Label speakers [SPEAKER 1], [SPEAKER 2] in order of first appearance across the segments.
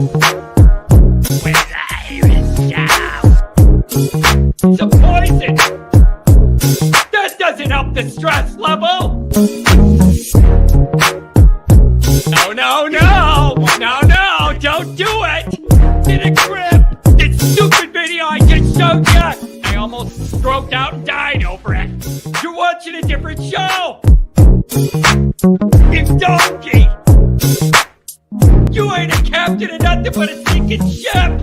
[SPEAKER 1] It's a poison! That doesn't help the stress level! No, don't do it! Get a grip! This stupid video I just showed you! I almost stroked out and died over it! You're watching a different show! You donkey! You ain't a captain of nothing but a sinking ship!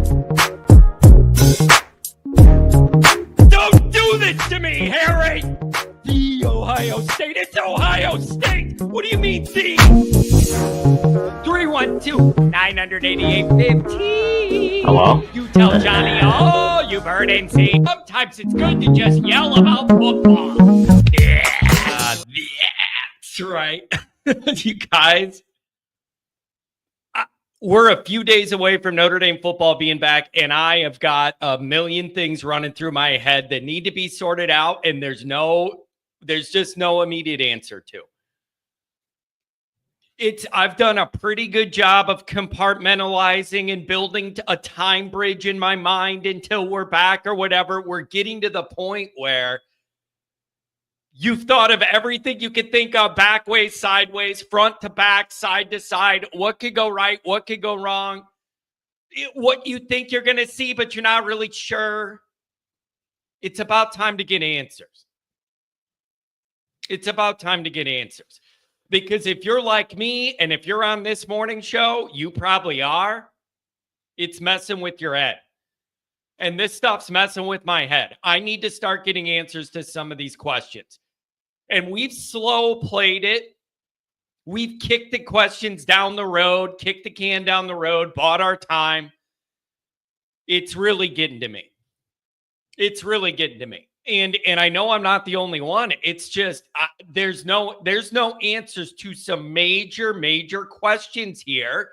[SPEAKER 1] Don't do this to me, Harry! The Ohio State, it's Ohio State! What do you mean, the? 312-988-15.
[SPEAKER 2] Hello?
[SPEAKER 1] You tell Johnny all you've heard and seen. Sometimes it's good to just yell about football. Yeah, that's right. You guys, we're a few days away from Notre Dame football being back, and I have got a million things running through my head that need to be sorted out, and there's just no immediate answer to. I've done a pretty good job of compartmentalizing and building a time bridge in my mind until we're back or whatever. We're getting to the point where you've thought of everything you could think of, back ways, sideways, front to back, side to side. What could go right? What could go wrong? What you think you're going to see, but you're not really sure. It's about time to get answers. It's about time to get answers. Because if you're like me, and if you're on this morning show, you probably are, it's messing with your head. And this stuff's messing with my head. I need to start getting answers to some of these questions. And we've slow played it. We've kicked the questions down the road, kicked the can down the road, bought our time. It's really getting to me. It's really getting to me. And I know I'm not the only one. It's just there's no answers to some major questions here.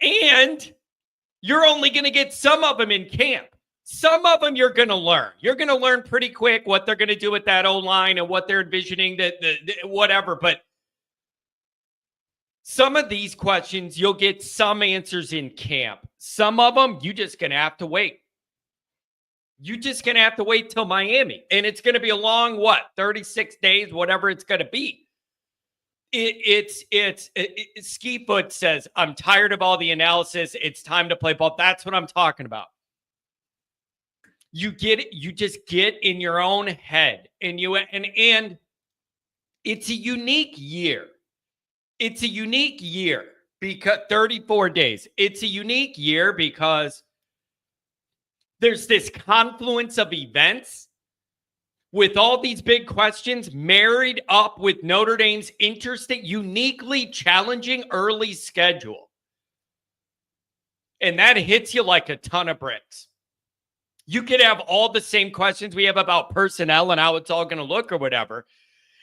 [SPEAKER 1] And you're only going to get some of them in camp. Some of them you're going to learn. You're going to learn pretty quick what they're going to do with that O-line and what they're envisioning, whatever. But some of these questions, you'll get some answers in camp. Some of them, you're just going to have to wait. You're just going to have to wait till Miami. And it's going to be a long, 36 days, whatever it's going to be. Ski Foot says, I'm tired of all the analysis. It's time to play ball. That's what I'm talking about. You get it. You just get in your own head. And it's a unique year. It's a unique year because 34 days. It's a unique year because there's this confluence of events with all these big questions married up with Notre Dame's interesting, uniquely challenging early schedule. And that hits you like a ton of bricks. You could have all the same questions we have about personnel and how it's all going to look or whatever.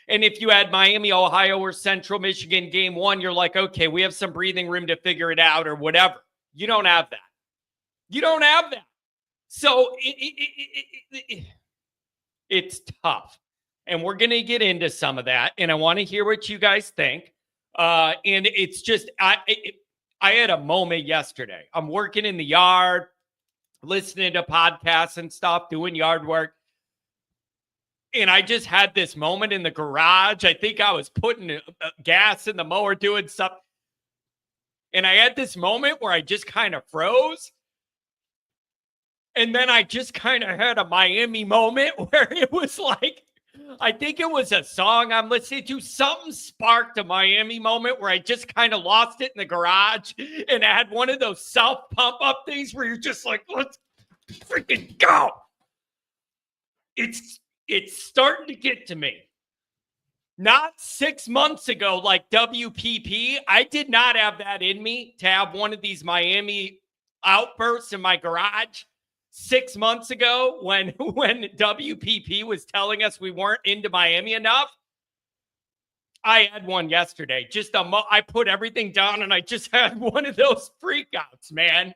[SPEAKER 1] And if you had Miami, Ohio, or Central Michigan game one, you're like, okay, we have some breathing room to figure it out or whatever. You don't have that. You don't have that. So it's tough. And we're going to get into some of that. And I want to hear what you guys think. And it's just, I had a moment yesterday. I'm working in the yard, listening to podcasts and stuff, doing yard work. And I just had this moment in the garage. I think I was putting gas in the mower, doing stuff. And I had this moment where I just kind of froze. And then I just kind of had a Miami moment where it was like, I think it was a song I'm listening to. Something sparked a Miami moment where I just kind of lost it in the garage. And I had one of those self-pump up things where you're just like, let's freaking go. It's starting to get to me. Not 6 months ago, like WPP, I did not have that in me to have one of these Miami outbursts in my garage. 6 months ago when WPP was telling us we weren't into Miami enough, I had one yesterday. I put everything down and I just had one of those freakouts, man.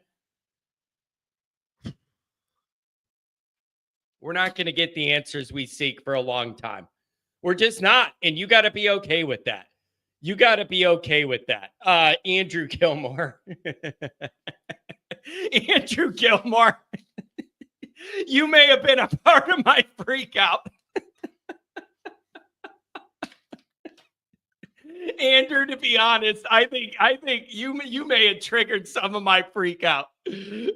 [SPEAKER 1] We're not going to get the answers we seek for a long time. We're just not. And you got to be okay with that. You got to be okay with that. Andrew Gilmore. Andrew Gilmore. You may have been a part of my freak out. Andrew, to be honest, I think you may have triggered some of my freak out.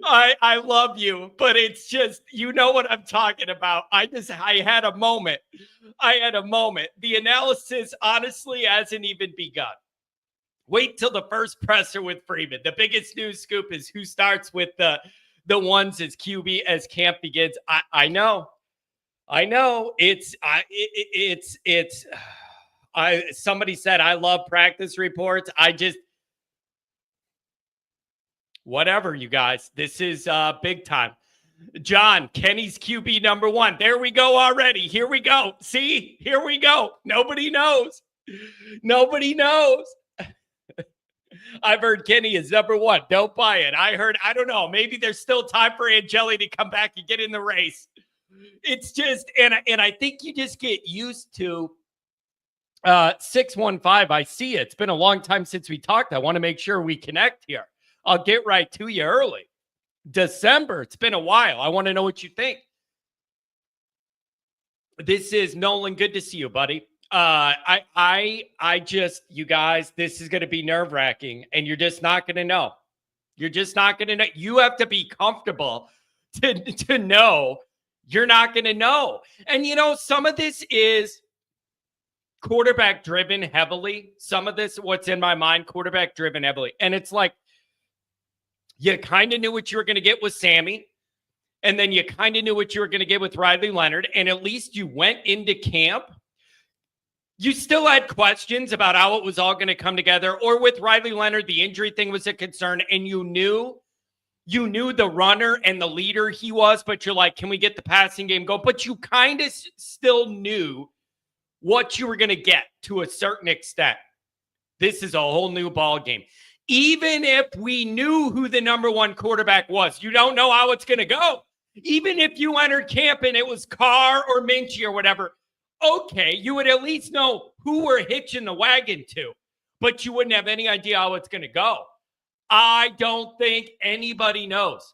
[SPEAKER 1] I love you, but it's just, you know what I'm talking about. I had a moment. The analysis honestly hasn't even begun. Wait till the first presser with Freeman. The biggest news scoop is who starts with the ones as QB as camp begins. I know. Somebody said I love practice reports. Whatever, you guys. This is big time. John, Kenny's QB number 1. There we go already. Here we go. See? Here we go. Nobody knows. I've heard Kenny is number 1. Don't buy it. I don't know. Maybe there's still time for Angeli to come back and get in the race. It's just, and I think you just get used to 615. I see it. It's been a long time since we talked. I want to make sure we connect here. I'll get right to you early. December. It's been a while. I want to know what you think. This is Nolan. Good to see you, buddy. I just, you guys, this is going to be nerve-wracking, and you're just not going to know. You're just not going to know. You have to be comfortable to know you're not going to know. And, you know, some of this is quarterback driven heavily. Some of this, what's in my mind, quarterback driven heavily. And it's like, you kind of knew what you were going to get with Sammy. And then you kind of knew what you were going to get with Riley Leonard. And at least you went into camp. You still had questions about how it was all going to come together. Or with Riley Leonard, the injury thing was a concern. And you knew the runner and the leader he was. But you're like, can we get the passing game going? But you kind of still knew what you were going to get to a certain extent. This is a whole new ball game. Even if we knew who the number 1 quarterback was, you don't know how it's going to go. Even if you entered camp and it was Carr or Minchie or whatever, okay, you would at least know who we're hitching the wagon to, but you wouldn't have any idea how it's going to go. I don't think anybody knows.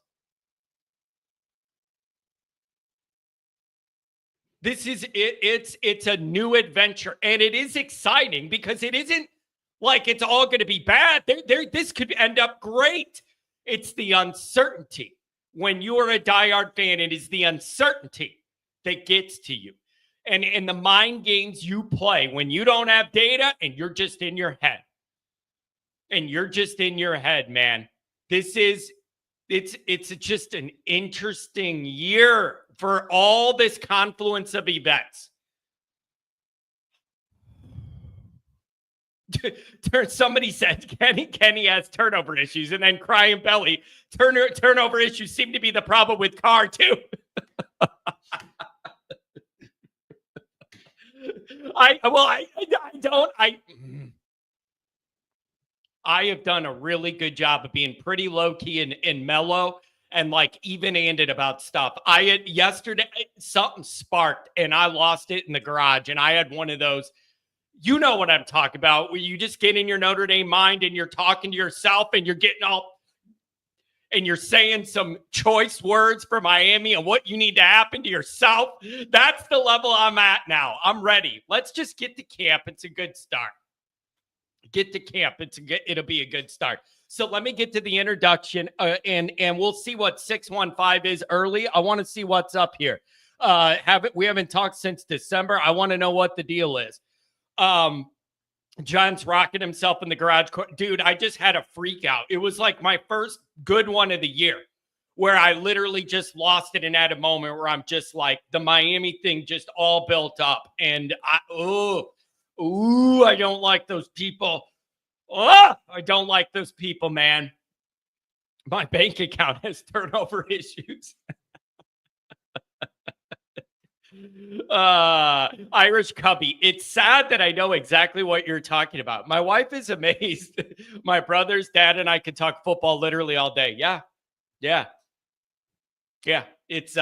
[SPEAKER 1] This is it. It's a new adventure, and it is exciting because it isn't like it's all going to be bad. This could end up great. It's the uncertainty. When you're a diehard fan, it is the uncertainty that gets to you. And the mind games you play when you don't have data and you're just in your head. And you're just in your head, man. It's just an interesting year for all this confluence of events. Somebody said Kenny has turnover issues, and then crying belly. Turnover issues seem to be the problem with Carr too. I have done a really good job of being pretty low key and mellow and like even-handed about stuff. Yesterday something sparked and I lost it in the garage, and I had one of those. You know what I'm talking about, where you just get in your Notre Dame mind and you're talking to yourself and you're getting all, and you're saying some choice words for Miami and what you need to happen to yourself. That's the level I'm at now. I'm ready. Let's just get to camp. It's a good start. Get to camp. It'll be a good start. So let me get to the introduction and we'll see what 615 is early. I want to see what's up here. We haven't talked since December. I want to know what the deal is. John's rocking himself in the garage. Dude, I just had a freak out. It was like my first good one of the year where I literally just lost it and had a moment where I'm just like the Miami thing just all built up. And I don't like those people. I don't like those people, man. My bank account has turnover issues. Irish Cubby. It's sad that I know exactly what you're talking about. My wife is amazed. My brothers, dad, and I could talk football literally all day. Yeah. It's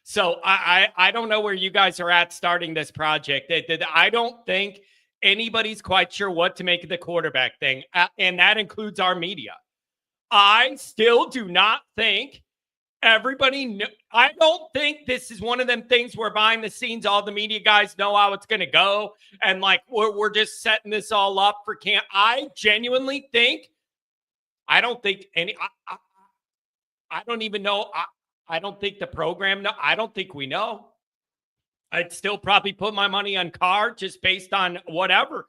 [SPEAKER 1] so I don't know where you guys are at starting this project. I don't think anybody's quite sure what to make of the quarterback thing, and that includes our media. I still do not think I don't think this is one of them things where behind the scenes, all the media guys know how it's going to go. And like, we're just setting this all up for camp. I genuinely think, I don't think any, I don't even know. I don't think the program, I don't think we know. I'd still probably put my money on Carr just based on whatever.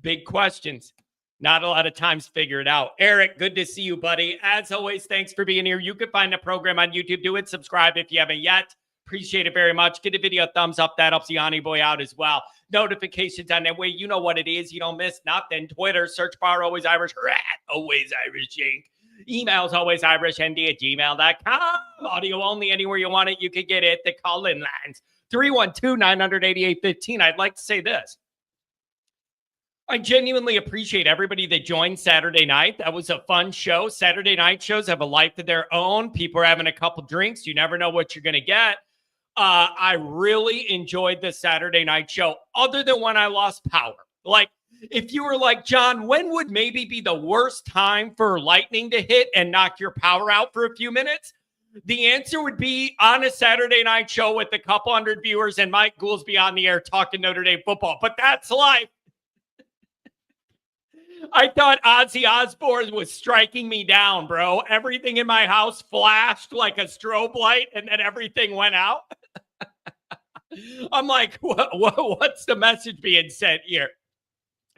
[SPEAKER 1] Big questions. Not a lot of times figure it out. Eric, good to see you, buddy. As always, thanks for being here. You can find the program on YouTube. Do it. Subscribe if you haven't yet. Appreciate it very much. Give the video a thumbs up. That helps Yanni boy out as well. Notifications on that way. You know what it is. You don't miss nothing. Twitter, search bar, always Irish. Always Irish Inc. Emails, always irishnd@gmail.com. Audio only. Anywhere you want it, you can get it. The call-in lines. 312-900-8815. I'd like to say this. I genuinely appreciate everybody that joined Saturday night. That was a fun show. Saturday night shows have a life of their own. People are having a couple drinks. You never know what you're going to get. I really enjoyed the Saturday night show, other than when I lost power. Like, if you were like, John, when would maybe be the worst time for lightning to hit and knock your power out for a few minutes? The answer would be on a Saturday night show with a couple hundred viewers and Mike Goolsby on the air talking Notre Dame football. But that's life. I thought Ozzy Osbourne was striking me down, bro. Everything in my house flashed like a strobe light, and then everything went out. I'm like, what's the message being sent here?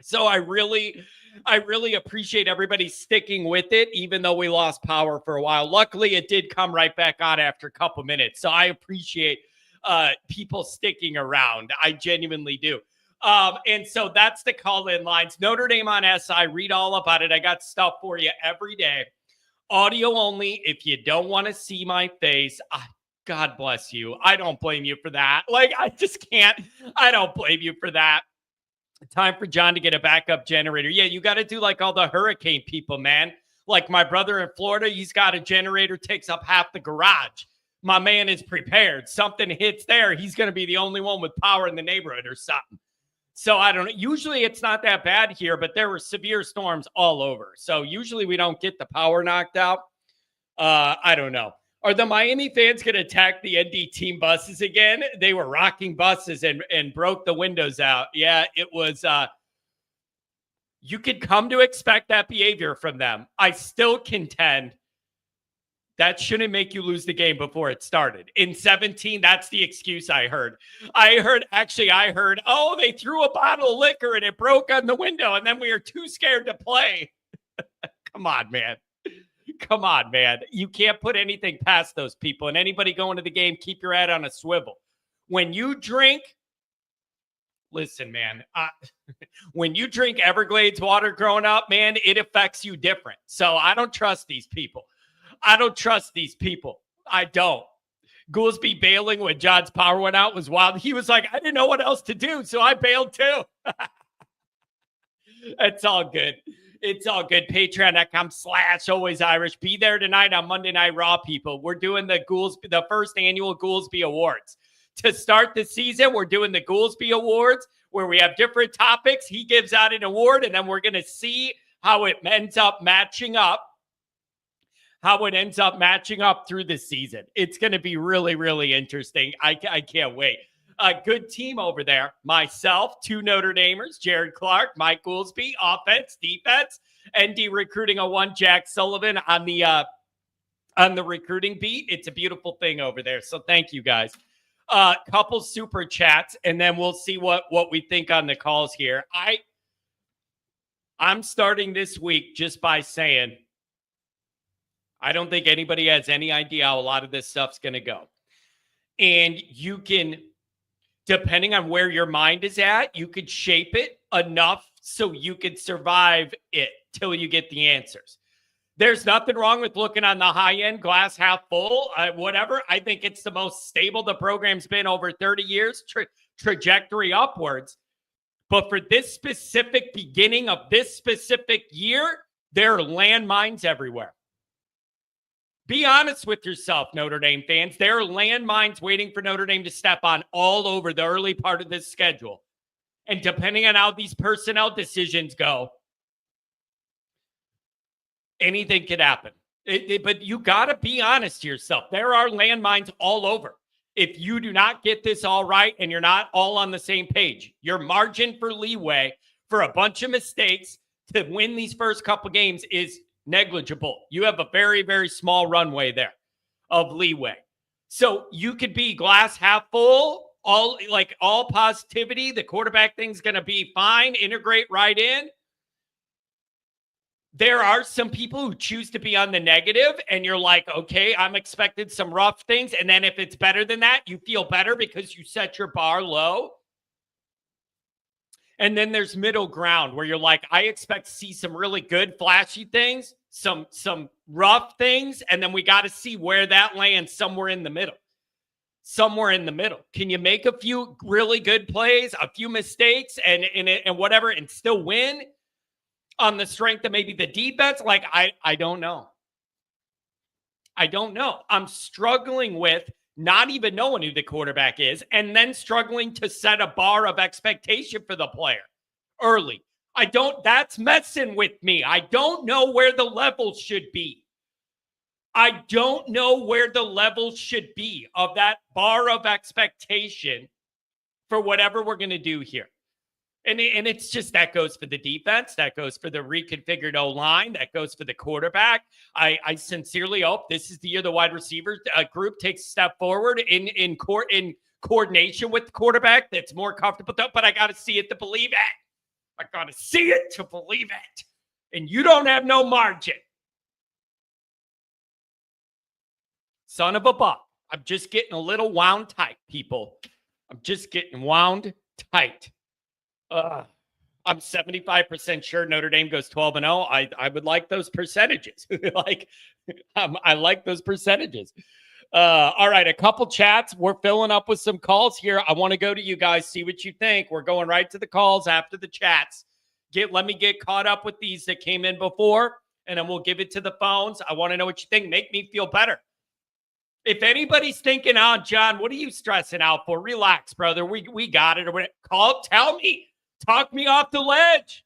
[SPEAKER 1] So I really appreciate everybody sticking with it, even though we lost power for a while. Luckily, it did come right back on after a couple minutes. So I appreciate people sticking around. I genuinely do. And so that's the call-in lines. Notre Dame on SI. Read all about it. I got stuff for you every day. Audio only. If you don't want to see my face, God bless you. I don't blame you for that. Like, I just can't. I don't blame you for that. Time for John to get a backup generator. Yeah, you got to do like all the hurricane people, man. Like my brother in Florida, he's got a generator, takes up half the garage. My man is prepared. Something hits there, he's going to be the only one with power in the neighborhood or something. So I don't know. Usually it's not that bad here, but there were severe storms all over. So usually we don't get the power knocked out. I don't know. Are the Miami fans going to attack the ND team buses again? They were rocking buses and broke the windows out. Yeah, it was. You could come to expect that behavior from them. I still contend that shouldn't make you lose the game before it started. In 17, that's the excuse I heard. I heard, oh, they threw a bottle of liquor and it broke on the window, and then we were too scared to play. Come on, man. Come on, man. You can't put anything past those people. And anybody going to the game, keep your head on a swivel. When you drink, listen, man, when you drink Everglades water growing up, man, it affects you different. So I don't trust these people. I don't. Goolsby bailing when John's power went out was wild. He was like, I didn't know what else to do, so I bailed too. It's all good. It's all good. Patreon.com/always Irish. Be there tonight on Monday Night Raw, people. We're doing the first annual Goolsby Awards. To start the season, we're doing the Goolsby Awards, where we have different topics. He gives out an award, and then we're going to see how it ends up matching up. Through the season. It's going to be really, really interesting. I can't wait. A good team over there. Myself, two Notre Damers, Jared Clark, Mike Goolsby, offense, defense, ND recruiting one, Jack Sullivan on the recruiting beat. It's a beautiful thing over there. So thank you guys. Couple super chats, and then we'll see what we think on the calls here. I'm starting this week just by saying, I don't think anybody has any idea how a lot of this stuff's going to go. And you can, depending on where your mind is at, you could shape it enough so you could survive it till you get the answers. There's nothing wrong with looking on the high end, glass half full, whatever. I think it's the most stable the program's been over 30 years, trajectory upwards. But for this specific beginning of this specific year, there are landmines everywhere. Be honest with yourself, Notre Dame fans. There are landmines waiting for Notre Dame to step on all over the early part of this schedule. And depending on how these personnel decisions go, anything could happen. But you got to be honest to yourself. There are landmines all over. If you do not get this all right and you're not all on the same page, your margin for leeway for a bunch of mistakes to win these first couple games is negligible. You have a very, very small runway there of leeway. So you could be glass half full, all positivity. The quarterback thing's going to be fine, integrate right in. There are some people who choose to be on the negative, and you're like, okay, I'm expecting some rough things. And then if it's better than that, you feel better because you set your bar low. And then there's middle ground where you're like, I expect to see some really good flashy things, some rough things, and then we got to see where that lands somewhere in the middle. Somewhere in the middle. Can you make a few really good plays, a few mistakes, and whatever, and still win on the strength of maybe the defense? Like, I don't know. I don't know. I'm struggling with not even knowing who the quarterback is, and then struggling to set a bar of expectation for the player early. That's messing with me. I don't know where the levels should be. I don't know where the levels should be of that bar of expectation for whatever we're going to do here. And it's just, that goes for the defense. That goes for the reconfigured O-line. That goes for the quarterback. I sincerely hope this is the year the wide receiver group takes a step forward in coordination with the quarterback that's more comfortable. But I got to see it to believe it. I got to see it to believe it. And you don't have no margin. Son of a buck. I'm just getting a little wound tight, people. I'm just getting wound tight. I'm 75% sure Notre Dame goes 12-0. I would like those percentages. I like those percentages. All right, a couple chats. We're filling up with some calls here. I want to go to you guys, see what you think. We're going right to the calls after the chats. Let me get caught up with these that came in before, and then we'll give it to the phones. I want to know what you think. Make me feel better. If anybody's thinking, oh, John, what are you stressing out for? Relax, brother. We got it. Tell me. Talk me off the ledge.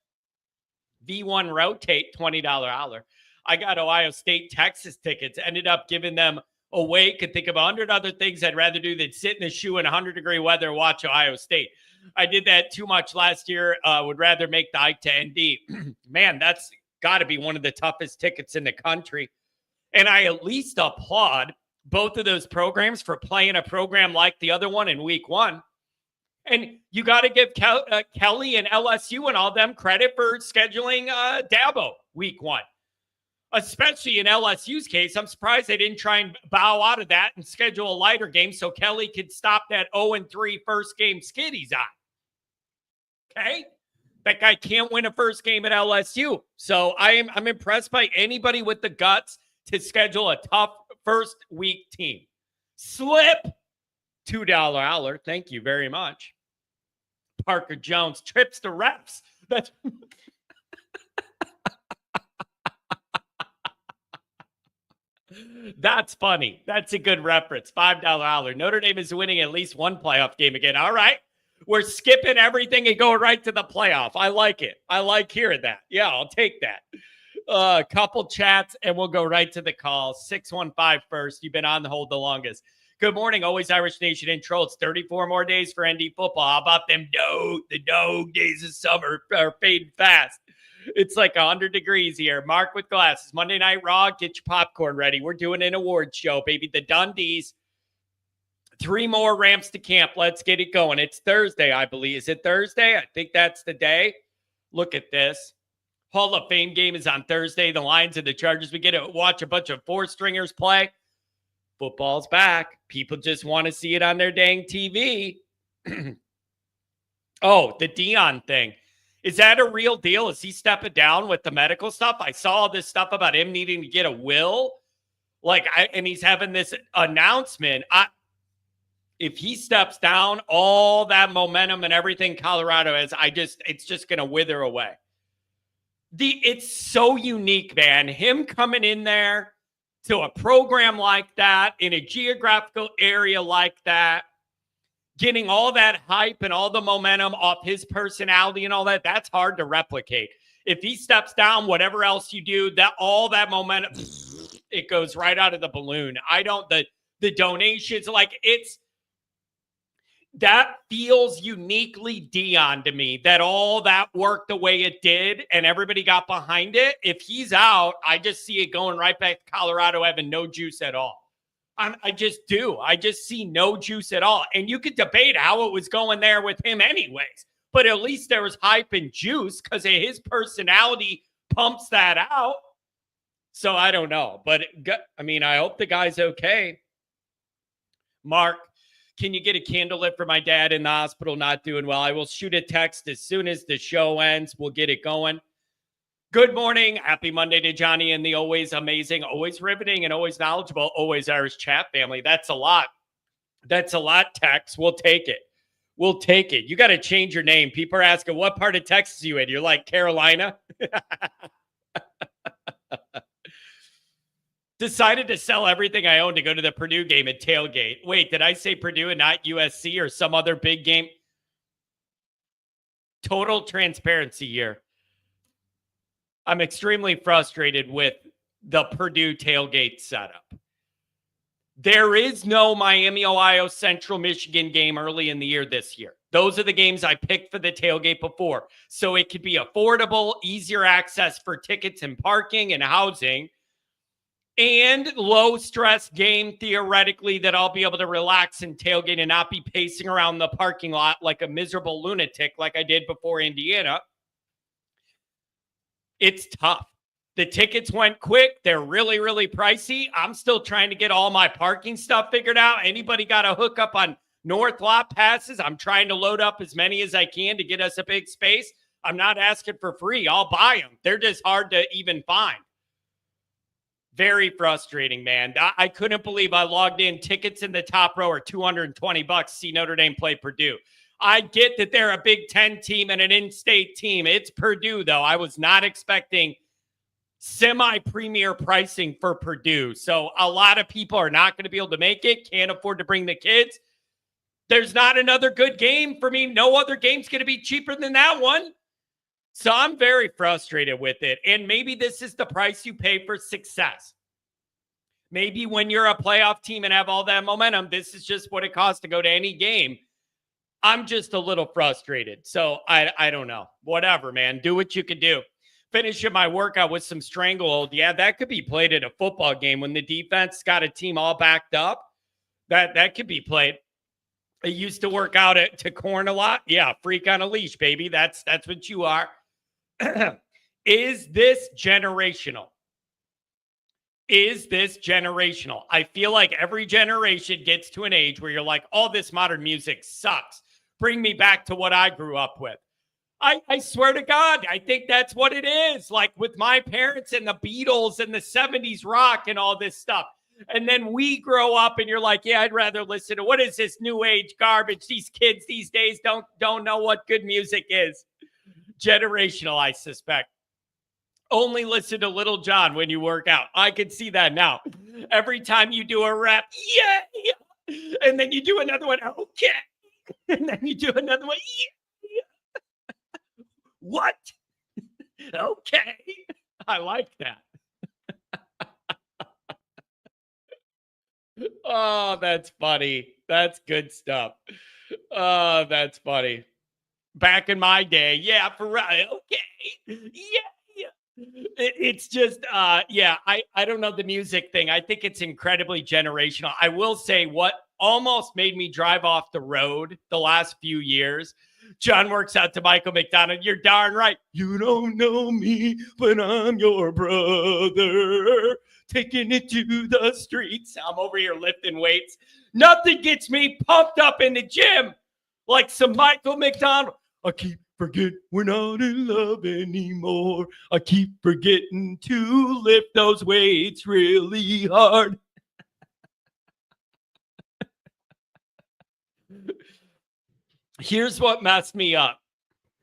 [SPEAKER 1] V1 Rotate, $20 holler. I got Ohio State, Texas tickets. Ended up giving them away. Could think of 100 other things I'd rather do than sit in a shoe in 100-degree weather and watch Ohio State. I did that too much last year. Would rather make the Ike to ND. Man, that's got to be one of the toughest tickets in the country. And I at least applaud both of those programs for playing a program like the other one in week one. And you got to give Kelly and LSU and all them credit for scheduling Dabo week one. Especially in LSU's case, I'm surprised they didn't try and bow out of that and schedule a lighter game so Kelly could stop that 0-3 first game skid he's on. Okay? That guy can't win a first game at LSU. So I'm impressed by anybody with the guts to schedule a tough first week team. Slip. $2 hour. Thank you very much. Parker Jones trips to refs. That's funny. That's a good reference. $5 hour. Notre Dame is winning at least one playoff game again. All right. We're skipping everything and going right to the playoff. I like it. I like hearing that. Yeah, I'll take that. A couple chats and we'll go right to the calls. 615 first. You've been on the hold the longest. Good morning, Always Irish Nation intro. It's 34 more days for ND football. How about them the dog days of summer are fading fast? It's like 100 degrees here. Mark with glasses. Monday Night Raw, get your popcorn ready. We're doing an award show, baby. The Dundies. 3 more ramps to camp. Let's get it going. It's Thursday, I believe. Is it Thursday? I think that's the day. Look at this. Hall of Fame game is on Thursday. The Lions and the Chargers. We get to watch a bunch of four-stringers play. Football's back. People just want to see it on their dang TV. Oh, the Dion thing. Is that a real deal? Is he stepping down with the medical stuff? I saw all this stuff about him needing to get a will. And he's having this announcement. If he steps down, all that momentum and everything Colorado has, it's just going to wither away. It's so unique, man. Him coming in there to a program like that, in a geographical area like that, getting all that hype and all the momentum off his personality and all that, that's hard to replicate. If he steps down, whatever else you do, that all that momentum, it goes right out of the balloon. The donations, like that feels uniquely Dion to me, that all that worked the way it did and everybody got behind it. If he's out, I just see it going right back to Colorado having no juice at all. I just do. I just see no juice at all. And you could debate how it was going there with him anyways, but at least there was hype and juice because his personality pumps that out. So I don't know, but I mean, I hope the guy's okay. Mark, can you get a candle lit for my dad in the hospital not doing well? I will shoot a text as soon as the show ends. We'll get it going. Good morning. Happy Monday to Johnny and the always amazing, always riveting, and always knowledgeable, always Irish chat family. That's a lot. That's a lot, Tex. We'll take it. We'll take it. You got to change your name. People are asking, what part of Texas are you in? You're like Carolina? Decided to sell everything I own to go to the Purdue game at Tailgate. Wait, did I say Purdue and not USC or some other big game? Total transparency here. I'm extremely frustrated with the Purdue tailgate setup. There is no Miami, Ohio, Central Michigan game early in the year this year. Those are the games I picked for the tailgate before. So it could be affordable, easier access for tickets and parking and housing, and low stress game theoretically that I'll be able to relax and tailgate and not be pacing around the parking lot like a miserable lunatic like I did before Indiana. It's tough. The tickets went quick. They're really, really pricey. I'm still trying to get all my parking stuff figured out. Anybody got a hookup on North Lot passes? I'm trying to load up as many as I can to get us a big space. I'm not asking for free. I'll buy them. They're just hard to even find. Very frustrating, man. I couldn't believe I logged in. Tickets in the top row are $220. See Notre Dame play Purdue. I get that they're a Big Ten team and an in-state team. It's Purdue, though. I was not expecting semi-premier pricing for Purdue. So a lot of people are not going to be able to make it, can't afford to bring the kids. There's not another good game for me. No other game's going to be cheaper than that one. So I'm very frustrated with it. And maybe this is the price you pay for success. Maybe when you're a playoff team and have all that momentum, this is just what it costs to go to any game. I'm just a little frustrated. So I don't know. Whatever, man. Do what you can do. Finishing my workout with some stranglehold. Yeah, that could be played at a football game when the defense got a team all backed up. That could be played. I used to work out to corn a lot. Yeah, freak on a leash, baby. That's what you are. Is this generational? Is this generational? I feel like every generation gets to an age where you're like, oh, this modern music sucks. Bring me back to what I grew up with. I swear to God, I think that's what it is. Like with my parents and the Beatles and the 70s rock and all this stuff. And then we grow up and you're like, yeah, I'd rather listen to what is this new age garbage? These kids these days don't know what good music is. Generational, I suspect. Only listen to Little John when you work out. I can see that now. Every time you do a rap, yeah. And then you do another one, okay. And then you do another one, yeah. What? Okay. I like that. Oh, that's funny. That's good stuff. Oh, that's funny. Back in my day, yeah, for right. Okay. Yeah. It's just, yeah, I don't know the music thing. I think it's incredibly generational. I will say what almost made me drive off the road the last few years. John works out to Michael McDonald. You're darn right. You don't know me, but I'm your brother. Taking it to the streets. I'm over here lifting weights. Nothing gets me pumped up in the gym like some Michael McDonald. I keep forgetting we're not in love anymore. I keep forgetting to lift those weights really hard. Here's what messed me up.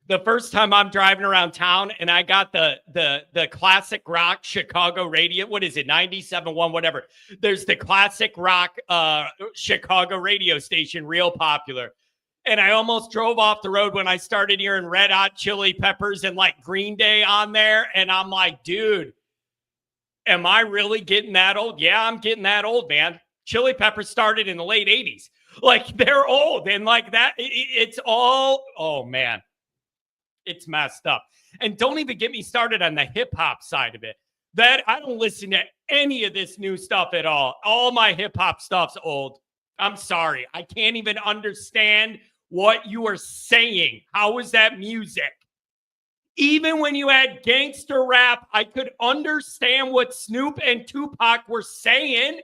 [SPEAKER 1] the first time I'm driving around town and I got the classic rock Chicago radio. What is it? 97.1, whatever. There's the classic rock Chicago radio station, real popular. And I almost drove off the road when I started hearing Red Hot Chili Peppers and like Green Day on there. And I'm like, dude, am I really getting that old? Yeah, I'm getting that old, man. Chili Peppers started in the late 80s. Like, they're old. And like that, it's all, oh man, it's messed up. And don't even get me started on the hip hop side of it. That I don't listen to any of this new stuff at all. All my hip hop stuff's old. I'm sorry. I can't even understand what you are saying. How is that music? Even when you had gangster rap, I could understand what Snoop and Tupac were saying.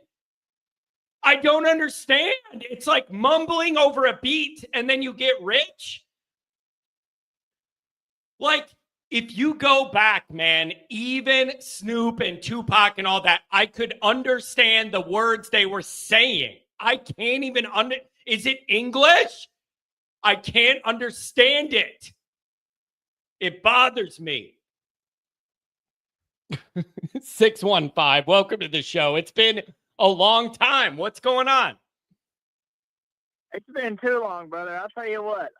[SPEAKER 1] I don't understand. It's like mumbling over a beat and then you get rich. Like, if you go back, man, even Snoop and Tupac and all that, I could understand the words they were saying. I can't even is it English? I can't understand it. It bothers me. 615, welcome to the show. It's been a long time. What's going on?
[SPEAKER 2] It's been too long, brother. I'll tell you what.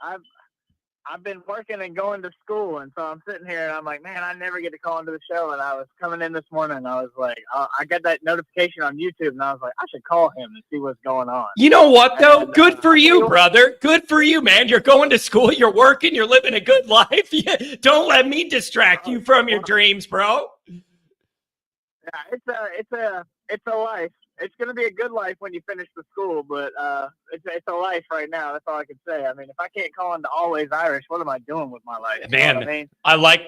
[SPEAKER 2] I've been working and going to school, and so I'm sitting here, and I'm like, man, I never get to call into the show. And I was coming in this morning, and I was like, I got that notification on YouTube, and I was like, I should call him and see what's going on.
[SPEAKER 1] You know what, though? And, good for you, brother. Good for you, man. You're going to school, you're working, you're living a good life. Don't let me distract you from your dreams, bro.
[SPEAKER 2] Yeah, it's a life. It's going to be a good life when you finish the school, but it's a life right now. That's all I can say. I mean, if I can't call into Always Irish, what am I doing with my life?
[SPEAKER 1] Man,
[SPEAKER 2] you know what I mean?
[SPEAKER 1] I like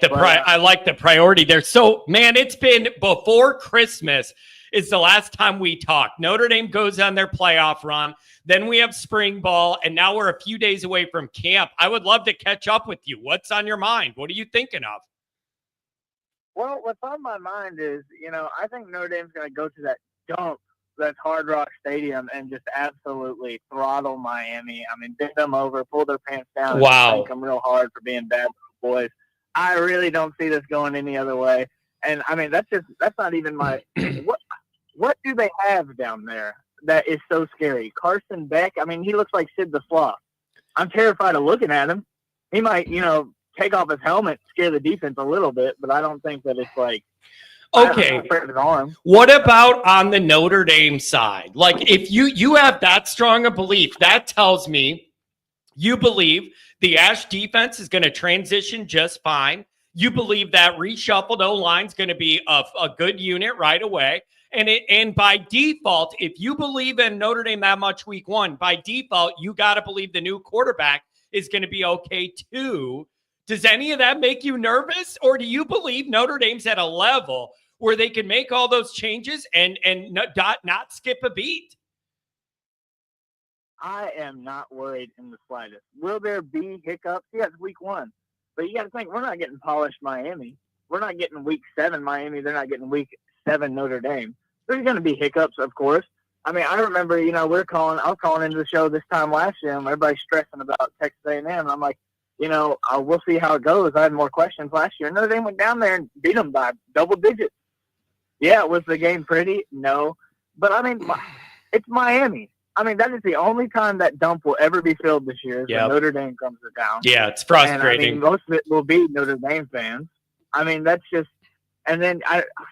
[SPEAKER 1] the priority there. So, man, it's been before Christmas is the last time we talked. Notre Dame goes on their playoff run. Then we have spring ball, and now we're a few days away from camp. I would love to catch up with you. What's on your mind? What are you thinking of?
[SPEAKER 2] Well, what's on my mind is, I think Notre Dame's going to go to that dump. That's Hard Rock Stadium and just absolutely throttle Miami. I mean, bend them over, pull their pants down,
[SPEAKER 1] wow,
[SPEAKER 2] and thank them real hard for being bad boys. I really don't see this going any other way. And I mean, that's not even my what do they have down there that is so scary? Carson Beck. I mean, he looks like Sid the Sloth. I'm terrified of looking at him. He might, take off his helmet, scare the defense a little bit, but I don't think that it's like.
[SPEAKER 1] Okay. What about on the Notre Dame side? Like, if you have that strong a belief, that tells me you believe the Ash defense is going to transition just fine. You believe that reshuffled O-line is going to be a good unit right away. And by default, if you believe in Notre Dame that much week one, by default, you got to believe the new quarterback is going to be okay too. Does any of that make you nervous? Or do you believe Notre Dame's at a level where they can make all those changes and not skip a beat?
[SPEAKER 2] I am not worried in the slightest. Will there be hiccups? Yes, week one. But you got to think, we're not getting polished Miami. We're not getting week 7 Miami. They're not getting week 7 Notre Dame. There's going to be hiccups, of course. I mean, I remember, I was calling into the show this time last year, and everybody's stressing about Texas A&M. And I'm like, we'll see how it goes. I had more questions last year. Notre Dame went down there and beat them by double digits. Yeah, was the game pretty? No. But, I mean, it's Miami. I mean, that is the only time that dump will ever be filled this year is when Notre Dame comes to town.
[SPEAKER 1] Yeah, it's frustrating.
[SPEAKER 2] And, most of it will be Notre Dame fans. I mean, that's just – and then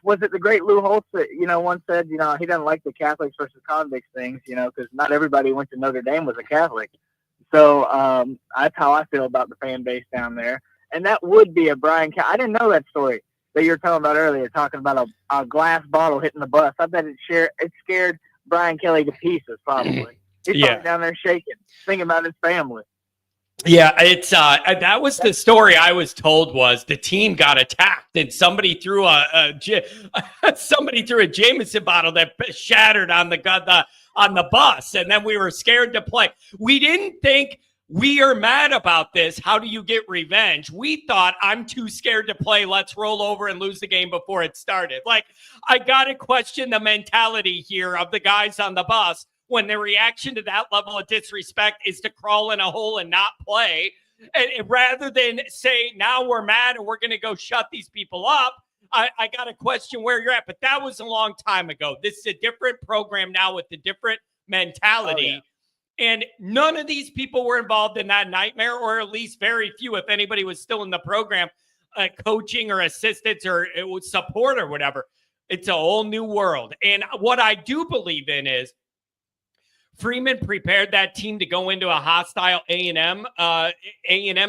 [SPEAKER 2] was it the great Lou Holtz that, once said, he doesn't like the Catholics versus convicts things, because not everybody who went to Notre Dame was a Catholic. So that's how I feel about the fan base down there. And that would be a Brian – I didn't know that story that you were talking about earlier, talking about a glass bottle hitting the bus. I bet it scared Brian Kelly to pieces, probably. He's probably down there shaking, thinking about his family.
[SPEAKER 1] Yeah, it's that was the story I was told was the team got attacked and somebody threw a Jameson bottle that shattered on the bus, and then we were scared to play. We didn't think we are mad about this. How do you get revenge? We thought, I'm too scared to play. Let's roll over and lose the game before it started. Like, I got to question the mentality here of the guys on the bus when the reaction to that level of disrespect is to crawl in a hole and not play. And rather than say, now we're mad and we're going to go shut these people up, I got to question where you're at. But that was a long time ago. This is a different program now with a different mentality. And none of these people were involved in that nightmare, or at least very few, if anybody was still in the program, coaching or assistants or support or whatever. It's a whole new world. And what I do believe in is Freeman prepared that team to go into a hostile A&M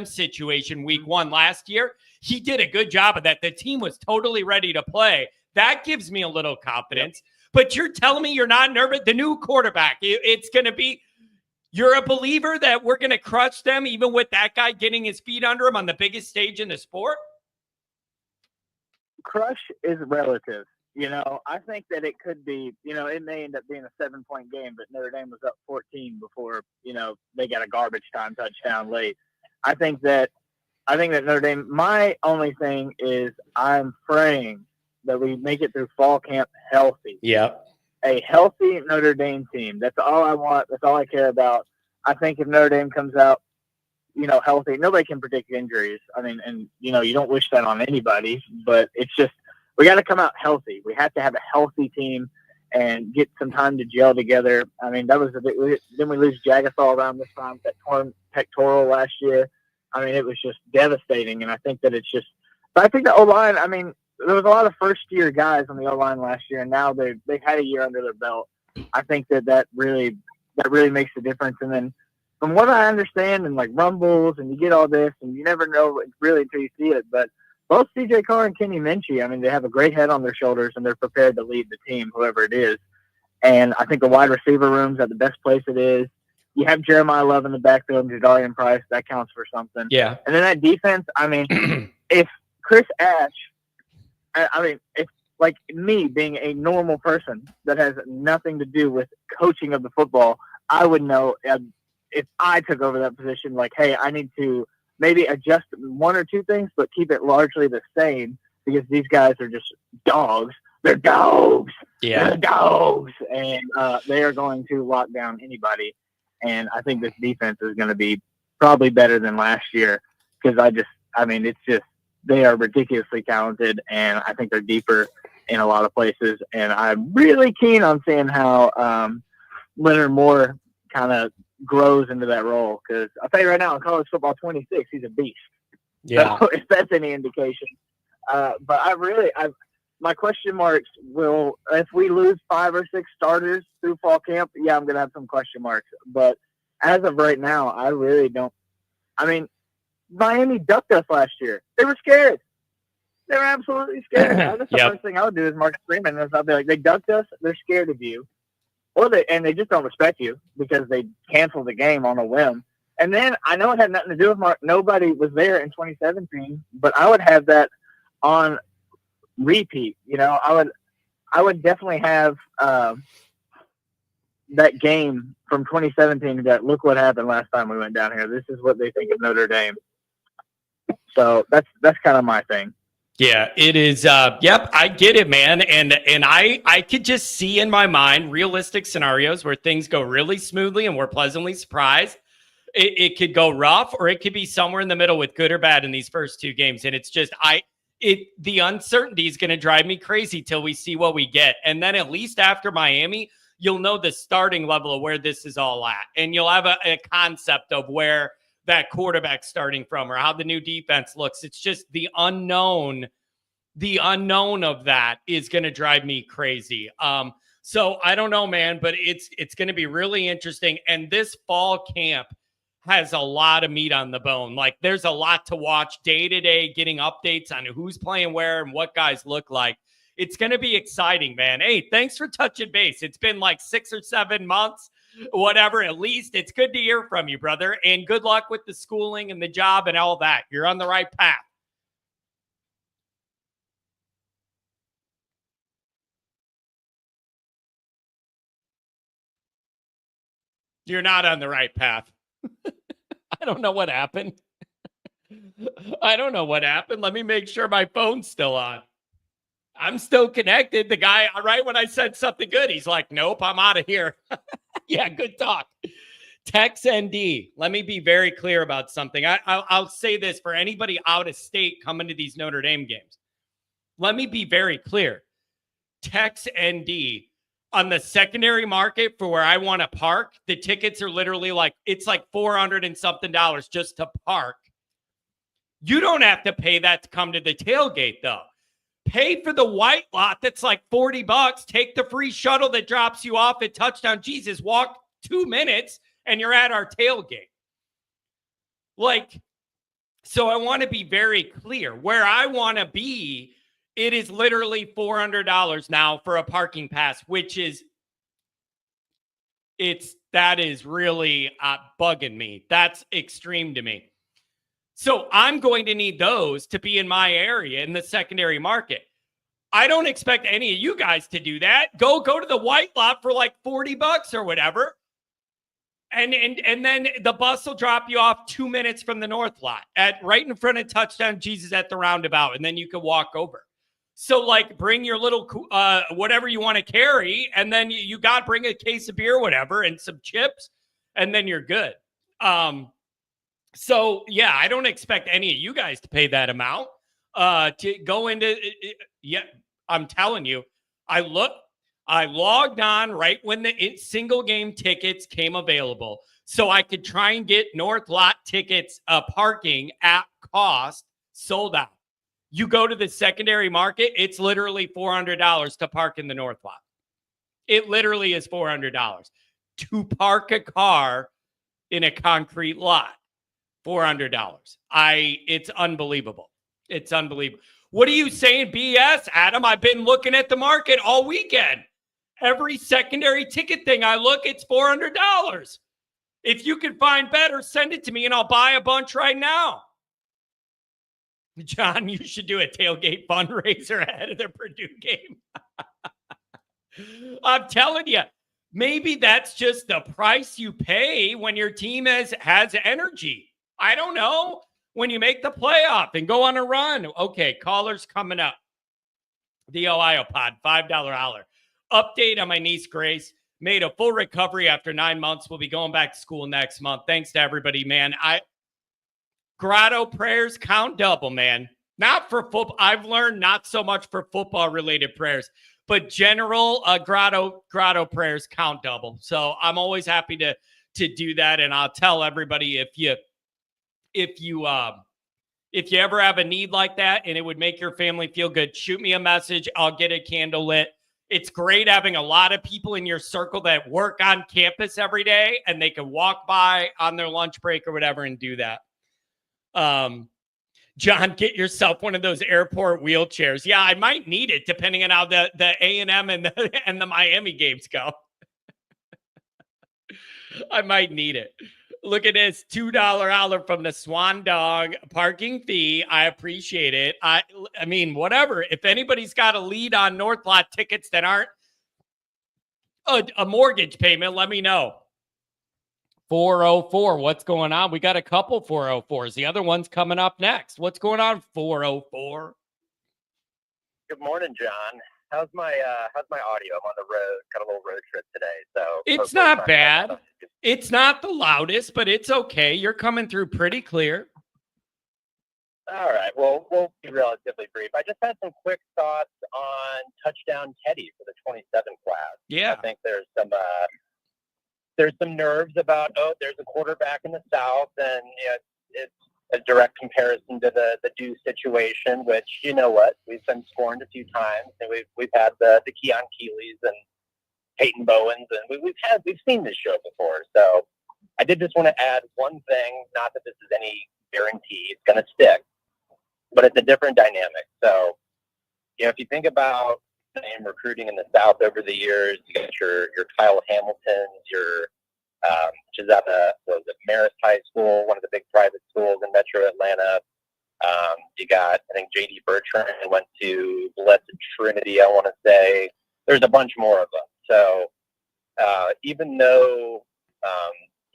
[SPEAKER 1] situation week 1 last year. He did a good job of that. The team was totally ready to play. That gives me a little confidence. Yep. But you're telling me you're not nervous? The new quarterback, it's going to be, you're a believer that we're going to crush them even with that guy getting his feet under him on the biggest stage in the sport?
[SPEAKER 2] Crush is relative. I think that it could be, it may end up being a 7-point game, but Notre Dame was up 14 before, they got a garbage time touchdown late. I think that Notre Dame, my only thing is I'm praying that we make it through fall camp healthy.
[SPEAKER 1] Yeah.
[SPEAKER 2] A healthy Notre Dame team. That's all I want. That's all I care about. I think if Notre Dame comes out, healthy, nobody can predict injuries. I mean, and, you don't wish that on anybody, but it's just, we got to come out healthy. We have to have a healthy team and get some time to gel together. I mean, that was then we lose Jagathal around this time, that torn pectoral last year. I mean, it was just devastating. And I think that but I think the O-line, I mean, there was a lot of first-year guys on the O-line last year, and now they've had a year under their belt. I think that really makes a difference. And then from what I understand, and like rumbles, and you get all this, and you never know really until you see it, but both C.J. Carr and Kenny Minchie, I mean, they have a great head on their shoulders, and they're prepared to lead the team, whoever it is. And I think the wide receiver room's at the best place it is. You have Jeremiah Love in the backfield and Jadarian Price. That counts for something.
[SPEAKER 1] Yeah.
[SPEAKER 2] And then that defense, I mean, if Chris Ash, if like me being a normal person that has nothing to do with coaching of the football, I would know if I took over that position, like, hey, I need to maybe adjust one or two things, but keep it largely the same because these guys are just dogs. They're dogs.
[SPEAKER 1] Yeah.
[SPEAKER 2] They're dogs. And they are going to lock down anybody. And I think this defense is going to be probably better than last year because it's just, they are ridiculously talented, and I think they're deeper in a lot of places. And I'm really keen on seeing how Leonard Moore kind of grows into that role because I'll tell you right now, in college football 26, he's a beast.
[SPEAKER 1] Yeah.
[SPEAKER 2] So if that's any indication. But my question marks if we lose 5 or 6 starters through fall camp, yeah, I'm going to have some question marks. But as of right now, I really don't. I mean, Miami ducked us last year. They were scared. They were absolutely scared. That's the first thing I would do is Marcus Freeman. I'd be like, they ducked us. They're scared of you. And they just don't respect you because they canceled the game on a whim. And then I know it had nothing to do with Mark. Nobody was there in 2017, but I would have that on repeat. I would definitely have that game from 2017 that look what happened last time we went down here. This is what they think of Notre Dame. So that's kind of my thing.
[SPEAKER 1] Yeah, it is. Yep, I get it, man. And I could just see in my mind realistic scenarios where things go really smoothly and we're pleasantly surprised. It could go rough, or it could be somewhere in the middle with good or bad in these first 2 games. And it's just the uncertainty is going to drive me crazy till we see what we get. And then at least after Miami, you'll know the starting level of where this is all at, and you'll have a concept of where that quarterback's starting from or how the new defense looks. It's just the unknown of that is going to drive me crazy. So I don't know, man, but it's going to be really interesting. And this fall camp has a lot of meat on the bone. Like there's a lot to watch day to day, getting updates on who's playing where and what guys look like. It's going to be exciting, man. Hey, thanks for touching base. It's been like 6 or 7 months. Whatever, at least it's good to hear from you, brother. And good luck with the schooling and the job and all that. You're on the right path. You're not on the right path. I don't know what happened. Let me make sure my phone's still on. I'm still connected. The guy, right when I said something good, he's like, nope, I'm out of here. Yeah, good talk. Tex ND. Let me be very clear about something. I'll say this for anybody out of state coming to these Notre Dame games. Let me be very clear. Tex ND on the secondary market for where I want to park. The tickets are literally it's like $400 and something just to park. You don't have to pay that to come to the tailgate though. Pay for the white lot that's like $40. Take the free shuttle that drops you off at Touchdown Jesus. Walk 2 minutes and you're at our tailgate. So I want to be very clear. Where I want to be, it is literally $400 now for a parking pass, which is that is really bugging me. That's extreme to me. So I'm going to need those to be in my area in the secondary market. I don't expect any of you guys to do that. Go to the white lot for like $40 or whatever. And then the bus will drop you off 2 minutes from the north lot right in front of Touchdown Jesus at the roundabout. And then you can walk over. So bring your little, whatever you want to carry. And then you got to bring a case of beer, whatever, and some chips. And then you're good. So, yeah, I don't expect any of you guys to pay that amount to go into. Yeah, I'm telling you, I logged on right when the single game tickets came available so I could try and get North Lot tickets parking at cost sold out. You go to the secondary market, it's literally $400 to park in the North Lot. It literally is $400 to park a car in a concrete lot. $400. It's unbelievable. It's unbelievable. What are you saying, BS, Adam? I've been looking at the market all weekend. Every secondary ticket thing I look, it's $400. If you can find better, send it to me and I'll buy a bunch right now. John, you should do a tailgate fundraiser ahead of the Purdue game. I'm telling you, maybe that's just the price you pay when your team has energy. I don't know. When you make the playoff and go on a run. Okay, callers coming up. The Ohio Pod, $5 holler. Update on my niece, Grace. Made a full recovery after 9 months. We'll be going back to school next month. Thanks to everybody, man. Grotto prayers count double, man. Not for football. I've learned not so much for football-related prayers, but general Grotto prayers count double. So I'm always happy to do that, and I'll tell everybody if you ever have a need like that and it would make your family feel good, shoot me a message. I'll get a candle lit. It's great having a lot of people in your circle that work on campus every day and they can walk by on their lunch break or whatever and do that. John, get yourself one of those airport wheelchairs. Yeah, I might need it depending on how the A&M and the Miami games go. I might need it. Look at this $2 holler from the Swan Dog parking fee. I appreciate it. I mean, whatever. If anybody's got a lead on North Lot tickets that aren't a mortgage payment, let me know. 404. What's going on? We got a couple 404s. The other one's coming up next. What's going on, 404?
[SPEAKER 3] Good morning, John. How's my audio? I'm on the road. Got a little road trip today, so
[SPEAKER 1] it's not bad. It's not the loudest, but it's okay. You're coming through pretty clear.
[SPEAKER 3] All right. Well, we'll be relatively brief. I just had some quick thoughts on touchdown Teddy for the 27 class.
[SPEAKER 1] Yeah.
[SPEAKER 3] I think there's some nerves about, there's a quarterback in the South, and it's a direct comparison to the Deuce situation, which, you know what, we've been scorned a few times, and we've had the Keon Keeleys and Peyton Bowens, and we've seen this show before. So I did just want to add one thing, not that this is any guarantee it's going to stick, but it's a different dynamic. So, if you think about recruiting in the South over the years, you got your Kyle Hamiltons, which is at Marist High School, one of the big private schools in Metro Atlanta. You got, I think, J.D. Bertrand went to Blessed Trinity, I want to say. There's a bunch more of them. So even though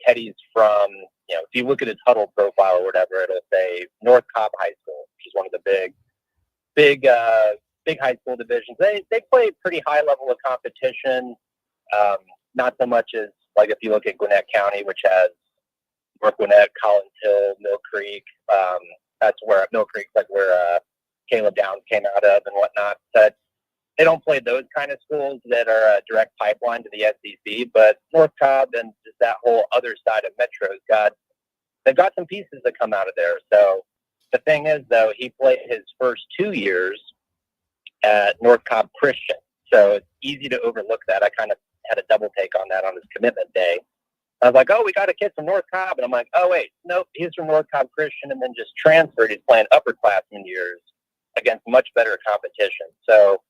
[SPEAKER 3] Teddy's from, if you look at his Huddle profile or whatever, it'll say North Cobb High School, which is one of the big high school divisions. They play pretty high level of competition, not so much as Like if you look at Gwinnett County, which has North Gwinnett, Collins Hill, Mill Creek, that's where Mill Creek's like where Caleb Downs came out of and whatnot. But they don't play those kind of schools that are a direct pipeline to the SEC. But North Cobb and just that whole other side of Metro's they've got some pieces that come out of there. So the thing is, though, he played his first 2 years at North Cobb Christian. So it's easy to overlook that. I kind of had a double take on that on his commitment day. I was like, oh, we got a kid from North Cobb. And I'm like, oh, wait, nope, he's from North Cobb Christian and then just transferred. He's playing upperclassmen years against much better competition. So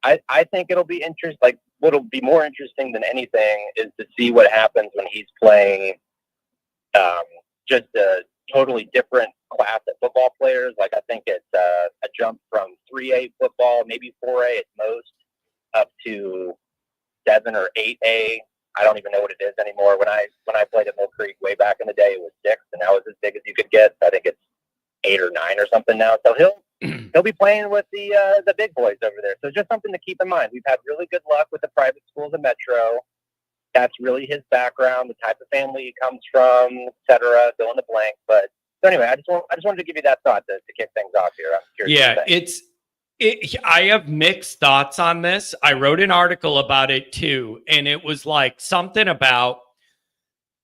[SPEAKER 3] I think it'll be interesting. Like, what'll be more interesting than anything is to see what happens when he's playing just a totally different class of football players. Like, I think it's a jump from 3A football, maybe 4A at most, up to 7 or 8A. I don't even know what it is anymore. When I played at Mill Creek way back in the day, it was 6, and that was as big as you could get. I think it's 8 or 9 or something now. So he'll be playing with the big boys over there. So just something to keep in mind. We've had really good luck with the private schools in Metro. That's really his background, the type of family he comes from, et cetera, fill in the blank. But so anyway, I just wanted to give you that thought to kick things off here. I'm curious.
[SPEAKER 1] Yeah, I have mixed thoughts on this. I wrote an article about it too, and it was like something about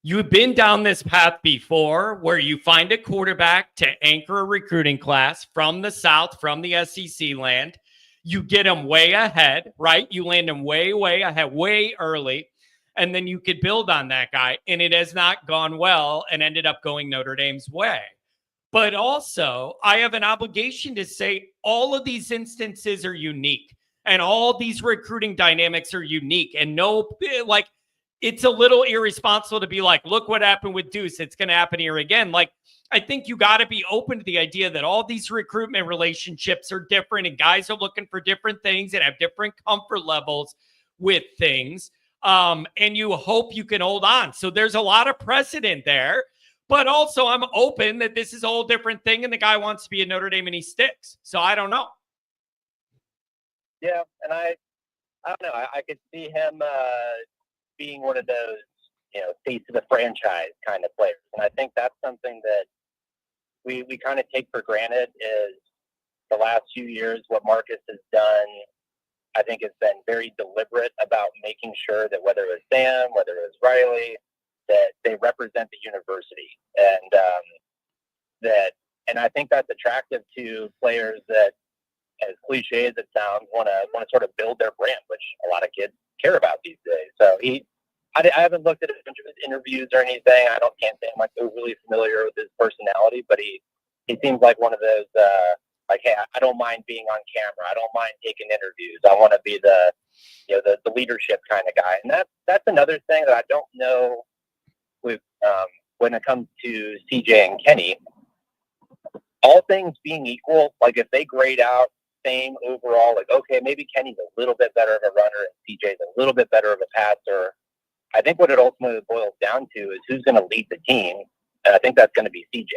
[SPEAKER 1] you've been down this path before where you find a quarterback to anchor a recruiting class from the South, from the SEC land. You get them way ahead, right? You land them way, way ahead, way early, and then you could build on that guy. And it has not gone well and ended up going Notre Dame's way. But also, I have an obligation to say all of these instances are unique and all these recruiting dynamics are unique. And it's a little irresponsible to be like, look what happened with Deuce. It's going to happen here again. Like, I think you got to be open to the idea that all these recruitment relationships are different and guys are looking for different things and have different comfort levels with things. And you hope you can hold on. So there's a lot of precedent there. But also, I'm open that this is a whole different thing, and the guy wants to be at Notre Dame, and he sticks. So I don't know.
[SPEAKER 3] Yeah, and I don't know. I could see him being one of those, face of the franchise kind of players, and I think that's something that we kind of take for granted. Is the last few years what Marcus has done? I think has been very deliberate about making sure that whether it was Sam, whether it was Riley, that they represent the university, and I think that's attractive to players that, as cliche as it sounds, want to sort of build their brand, which a lot of kids care about these days. So I haven't looked at a bunch of his interviews or anything. Can't say I'm like overly familiar with his personality, but he seems like one of those like, hey, I don't mind being on camera. I don't mind taking interviews. I want to be the leadership kind of guy, and that's another thing that I don't know. With when it comes to CJ and Kenny, all things being equal, like if they grade out same overall, like, okay, maybe Kenny's a little bit better of a runner and CJ's a little bit better of a passer. I think what it ultimately boils down to is who's going to lead the team, and I think that's going to be CJ.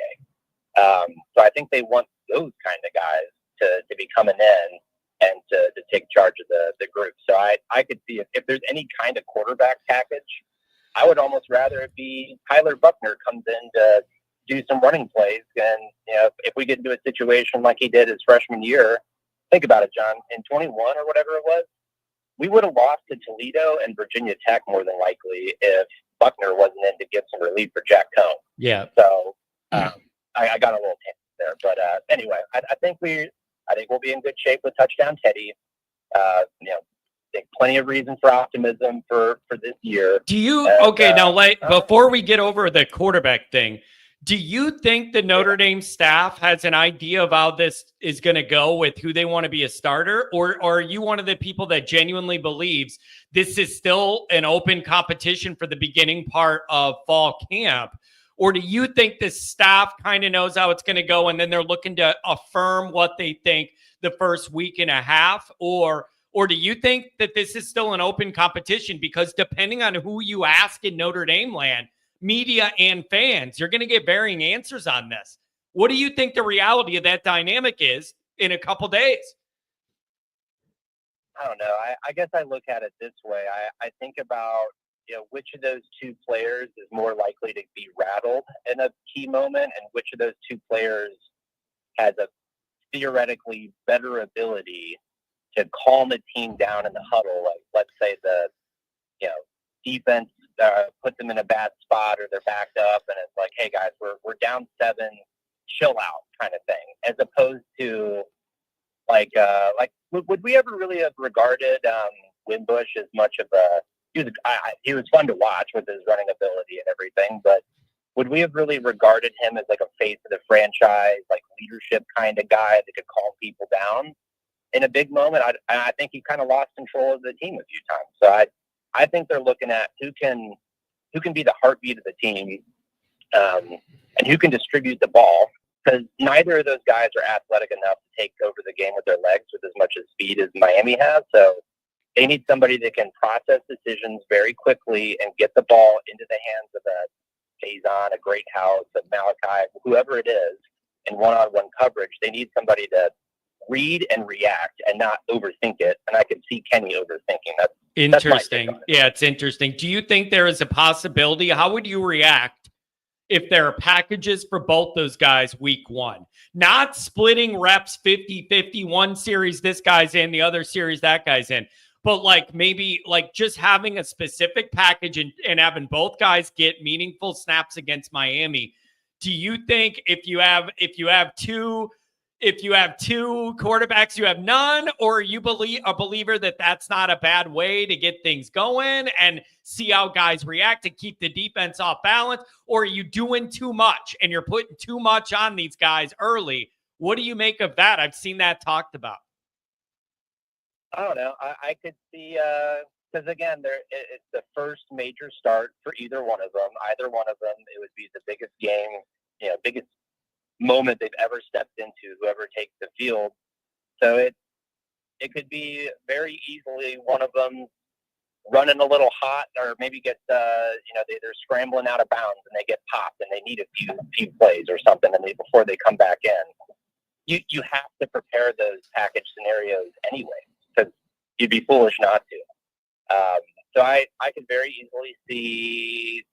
[SPEAKER 3] So I think they want those kind of guys to be coming in and to take charge of the group. So I could see if there's any kind of quarterback package, I would almost rather it be Tyler Buckner comes in to do some running plays. And, if we get into a situation like he did his freshman year, think about it, John, in 21 or whatever it was, we would have lost to Toledo and Virginia Tech more than likely if Buckner wasn't in to give some relief for Jack Cohn.
[SPEAKER 1] Yeah.
[SPEAKER 3] So I got a little tangent there. But anyway, I think we'll be in good shape with Touchdown Teddy. I think plenty of reason for optimism for this year.
[SPEAKER 1] Do you before we get over the quarterback thing, do you think the Notre Dame staff has an idea of how this is going to go with who they want to be a starter, or are you one of the people that genuinely believes this is still an open competition for the beginning part of fall camp? Or do you think the staff kind of knows how it's going to go and then they're looking to affirm what they think the first week and a half? Or do you think that this is still an open competition? Because depending on who you ask in Notre Dame land, media and fans, you're going to get varying answers on this. What do you think the reality of that dynamic is in a couple days?
[SPEAKER 3] I don't know. I guess I look at it this way. I think about which of those two players is more likely to be rattled in a key moment, and which of those two players has a theoretically better ability to calm a team down in the huddle. Like, let's say the defense put them in a bad spot, or they're backed up, and it's like, hey guys, we're down 7, chill out, kind of thing. As opposed to would we ever really have regarded Wimbush as much of a he was fun to watch with his running ability and everything, but would we have really regarded him as like a face of the franchise, like leadership kind of guy that could calm people down in a big moment? I think he kind of lost control of the team a few times. So I think they're looking at who can be the heartbeat of the team, and who can distribute the ball, because neither of those guys are athletic enough to take over the game with their legs with as much speed as Miami has. So they need somebody that can process decisions very quickly and get the ball into the hands of a Faison, a Greathouse, a Malachi, whoever it is, in one-on-one coverage. They need somebody to read and react and not overthink it. And I can see Kenny overthinking. That's
[SPEAKER 1] interesting. Yeah, it's interesting. Do you think there is a possibility? How would you react if there are packages for both those guys week 1? Not splitting reps 50-50, one series this guy's in, the other series that guy's in. But maybe just having a specific package and having both guys get meaningful snaps against Miami. Do you think if you have two quarterbacks, you have none, or are you a believer that that's not a bad way to get things going and see how guys react to keep the defense off balance? Or are you doing too much and you're putting too much on these guys early? What do you make of that? I've seen that talked about.
[SPEAKER 3] I don't know. I could see, because again, it's the first major start for either one of them. Either one of them, it would be the biggest game, biggest moment they've ever stepped into, whoever takes the field. So it could be very easily one of them running a little hot, or maybe gets they're scrambling out of bounds and they get popped and they need a few plays or something, and before they come back in. You have to prepare those package scenarios anyway, because you'd be foolish not to. So I could very easily see,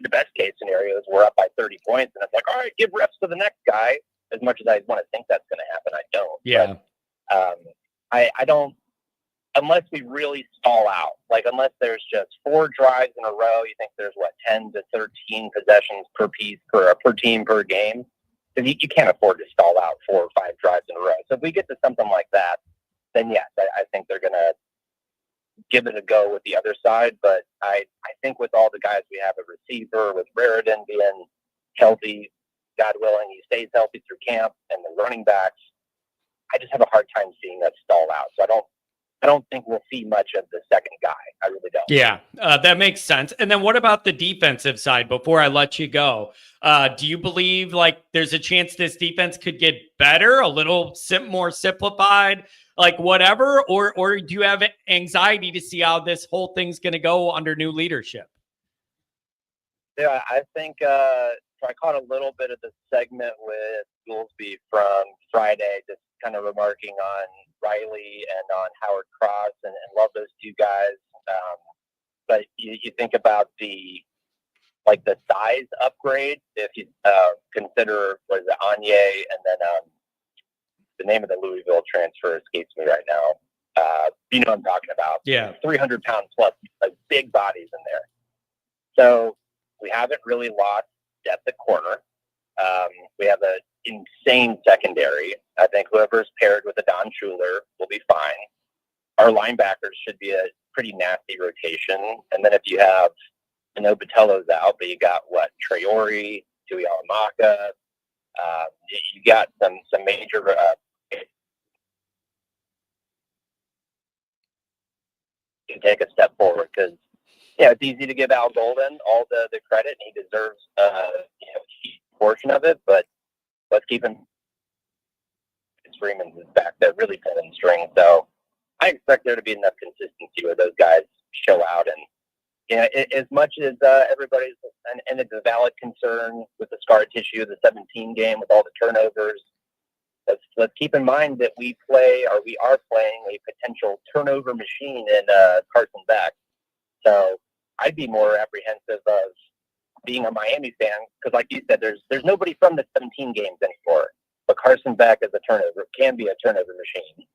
[SPEAKER 3] the best case scenarios, we're up by 30 points, and it's like, all right, give reps to the next guy. As much as I want to think that's going to happen, I don't.
[SPEAKER 1] Yeah.
[SPEAKER 3] But, I don't, unless we really stall out. Unless there's just 4 drives in a row, you think there's 10 to 13 possessions per piece per team per game. Because you can't afford to stall out 4 or 5 drives in a row. So if we get to something like that, then yes, I think they're going to give it a go with the other side. But I think with all the guys we have at receiver, with Raridan being healthy, God willing, he stays healthy through camp, and the running backs, I just have a hard time seeing that stall out. So I don't think we'll see much of the second guy. I really don't.
[SPEAKER 1] Yeah, that makes sense. And then what about the defensive side before I let you go? Do you believe there's a chance this defense could get better, a little more simplified, whatever? Or do you have anxiety to see how this whole thing's going to go under new leadership?
[SPEAKER 3] Yeah, I think so I caught a little bit of the segment with Goolsby from Friday, just kind of remarking on Riley and on Howard Cross, and love those two guys. But you think about the size upgrade, if you consider, Anye, and then the name of the Louisville transfer escapes me right now. You know what I'm talking about.
[SPEAKER 1] Yeah.
[SPEAKER 3] 300 pounds plus, big bodies in there. So we haven't really lost depth at corner. We have an insane secondary. I think whoever's paired with a Don Schuler will be fine. Our linebackers should be a pretty nasty rotation. And then if you have, Patello's out, but you got Traore, Tui Alamaka. You got some major can take a step forward, because it's easy to give Al Golden all the credit, and he deserves a key portion of it. But let's keep him. Freeman's back there really pulling string, so I expect there to be enough consistency where those guys show out. And as much as everybody's and it's a valid concern with the scar tissue of the 17 game with all the turnovers, let's keep in mind that we are playing a potential turnover machine in Carson Beck. So I'd be more apprehensive of being a Miami fan because, like you said, there's nobody from the 17 games anymore. But Carson Beck can be a turnover machine.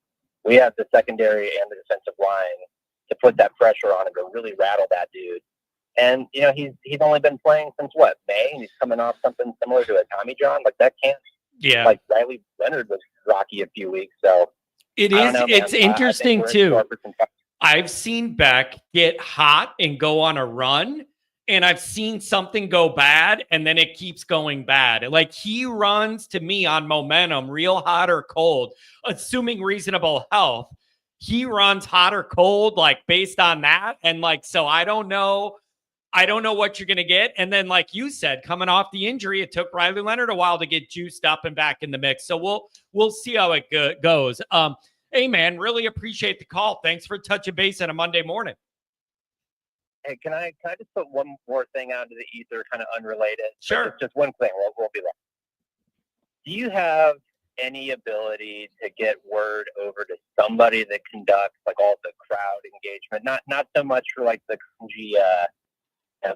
[SPEAKER 3] We have the secondary and the defensive line to put that pressure on him to really rattle that dude. And he's only been playing since May, and he's coming off something similar to a Tommy John. Like that can't.
[SPEAKER 1] Yeah.
[SPEAKER 3] Like Riley Leonard was rocky a few weeks, so
[SPEAKER 1] it is. It's interesting too. I've seen Beck get hot and go on a run, and I've seen something go bad, and then it keeps going bad. Like he runs to me on momentum, real hot or cold, assuming reasonable health. He runs hot or cold, like based on that. And like, so I don't know what you're going to get. And then, like you said, coming off the injury, it took Riley Leonard a while to get juiced up and back in the mix. So we'll see how it goes. Hey, man, really appreciate the call. Thanks for touching base on a Monday morning.
[SPEAKER 3] Hey, can I just put one more thing out into the ether, kind of unrelated?
[SPEAKER 1] Sure.
[SPEAKER 3] Just one thing. We'll be long. Do you have any ability to get word over to somebody that conducts like all the crowd engagement? Not so much for like the cringy,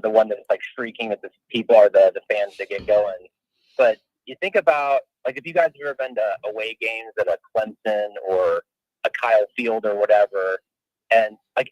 [SPEAKER 3] the one that's like shrieking that the people are the fans that get going. But you think about, like, if you guys have ever been to away games at a Clemson or a Kyle Field or whatever, and like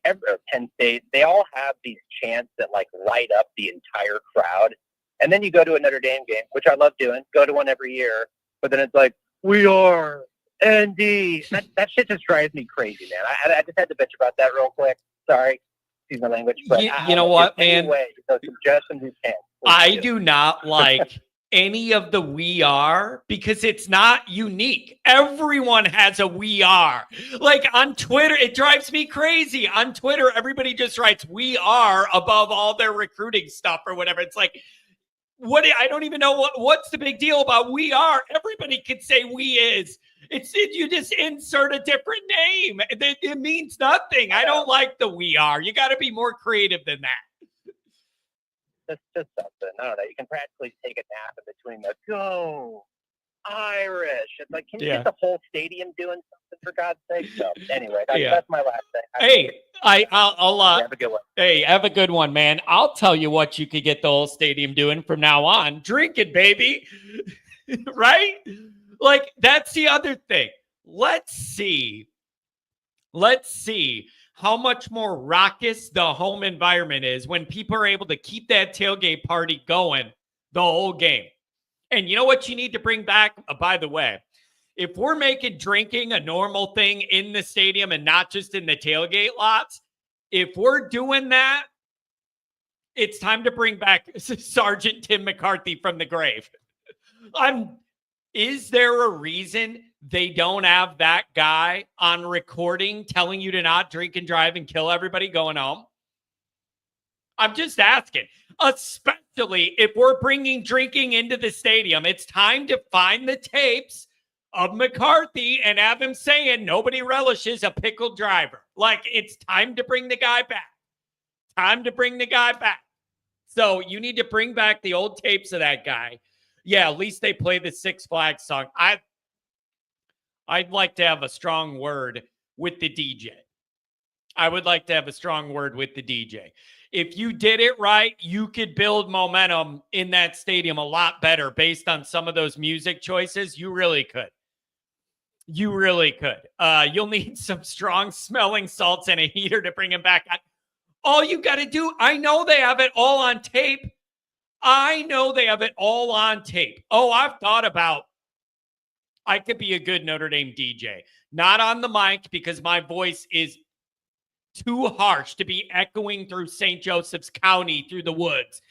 [SPEAKER 3] Penn State, they all have these chants that like light up the entire crowd. And then you go to a Notre Dame game, which I love doing, go to one every year, but then it's like, we are ND. That shit just drives me crazy, man. I just had to bitch about that real quick. Sorry. Excuse my language. But
[SPEAKER 1] you know what, man?
[SPEAKER 3] Anyway, suggestions you can.
[SPEAKER 1] I do not like any of the we are because it's not unique. Everyone has a we are. Like on Twitter, it drives me crazy. On Twitter, everybody just writes we are above all their recruiting stuff or whatever. It's like, I don't even know what's the big deal about we are. Everybody could say we is. You just insert a different name. It means nothing. I don't like the we are. You got to be more creative than that.
[SPEAKER 3] Just something. I don't know. You can practically take a nap in between the go Irish. It's like, can you get the whole stadium doing something for God's sake? So anyway, that's my last thing.
[SPEAKER 1] Hey, I'll
[SPEAKER 3] have a good one.
[SPEAKER 1] Hey, have a good one, man. I'll tell you what you could get the whole stadium doing from now on. Drink it, baby. Right? Like, that's the other thing. Let's see how much more raucous the home environment is when people are able to keep that tailgate party going the whole game. And you know what you need to bring back? By the way, if we're making drinking a normal thing in the stadium and not just in the tailgate lots, if we're doing that, it's time to bring back Sergeant Tim McCarthy from the grave. Is there a reason they don't have that guy on recording telling you to not drink and drive and kill everybody going home? I'm just asking. Especially if we're bringing drinking into the stadium, it's time to find the tapes of McCarthy and have him saying nobody relishes a pickled driver. Like, it's time to bring the guy back. So you need to bring back the old tapes of that guy. Yeah, at least they play the Six Flags song. I'd like to have a strong word with the DJ. If you did it right, you could build momentum in that stadium a lot better based on some of those music choices. You really could. You'll need some strong smelling salts and a heater to bring him back. All you got to do, I know they have it all on tape. Oh, I've thought about, I could be a good Notre Dame DJ. Not on the mic because my voice is too harsh to be echoing through St. Joseph's County through the woods.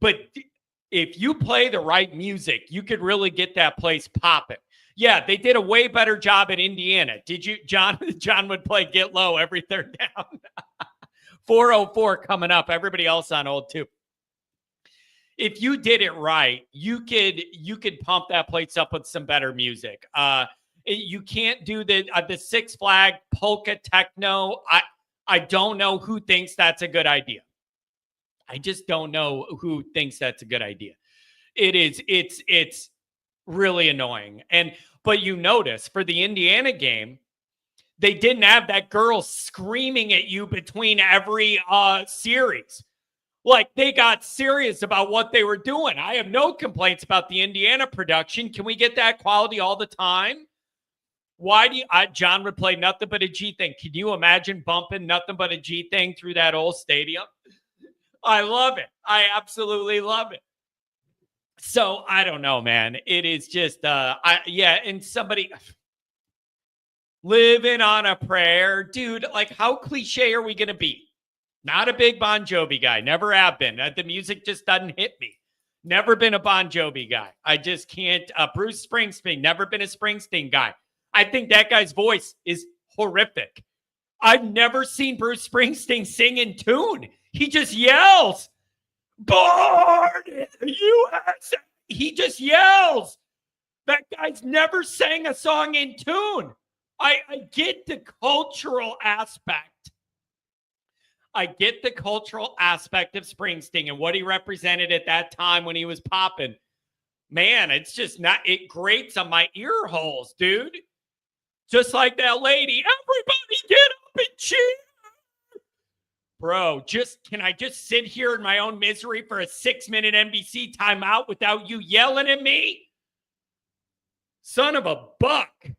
[SPEAKER 1] But if you play the right music, you could really get that place popping. Yeah, they did a way better job in Indiana. Did you, John? John would play Get Low every third down. 404 coming up. Everybody else on hold too. If you did it right, you could pump that place up with some better music. You can't do the Six Flag polka techno. I don't know who thinks that's a good idea. I just don't know who thinks that's a good idea. It's really annoying. And But you notice for the Indiana game, they didn't have that girl screaming at you between every series. Like, they got serious about what they were doing. I have no complaints about the Indiana production. Can we get that quality all the time? Why do you, John would play Nothing But a G Thing. Can you imagine bumping Nothing But a G Thing through that old stadium? I love it. I absolutely love it. So I don't know, man. It is just, and somebody living on a prayer, dude. Like, how cliche are we going to be? Not a big Bon Jovi guy. Never have been. The music just doesn't hit me. Never been a Bon Jovi guy. I just can't. Bruce Springsteen. Never been a Springsteen guy. I think that guy's voice is horrific. I've never seen Bruce Springsteen sing in tune. He just yells. Born in the USA. He just yells. That guy's never sang a song in tune. I get the cultural aspect. I get the cultural aspect of Springsteen and what he represented at that time when he was popping. Man, it's just not, it grates on my ear holes, dude. Just like that lady. Everybody get up and cheer. Bro, can I just sit here in my own misery for a 6-minute NBC timeout without you yelling at me? Son of a buck.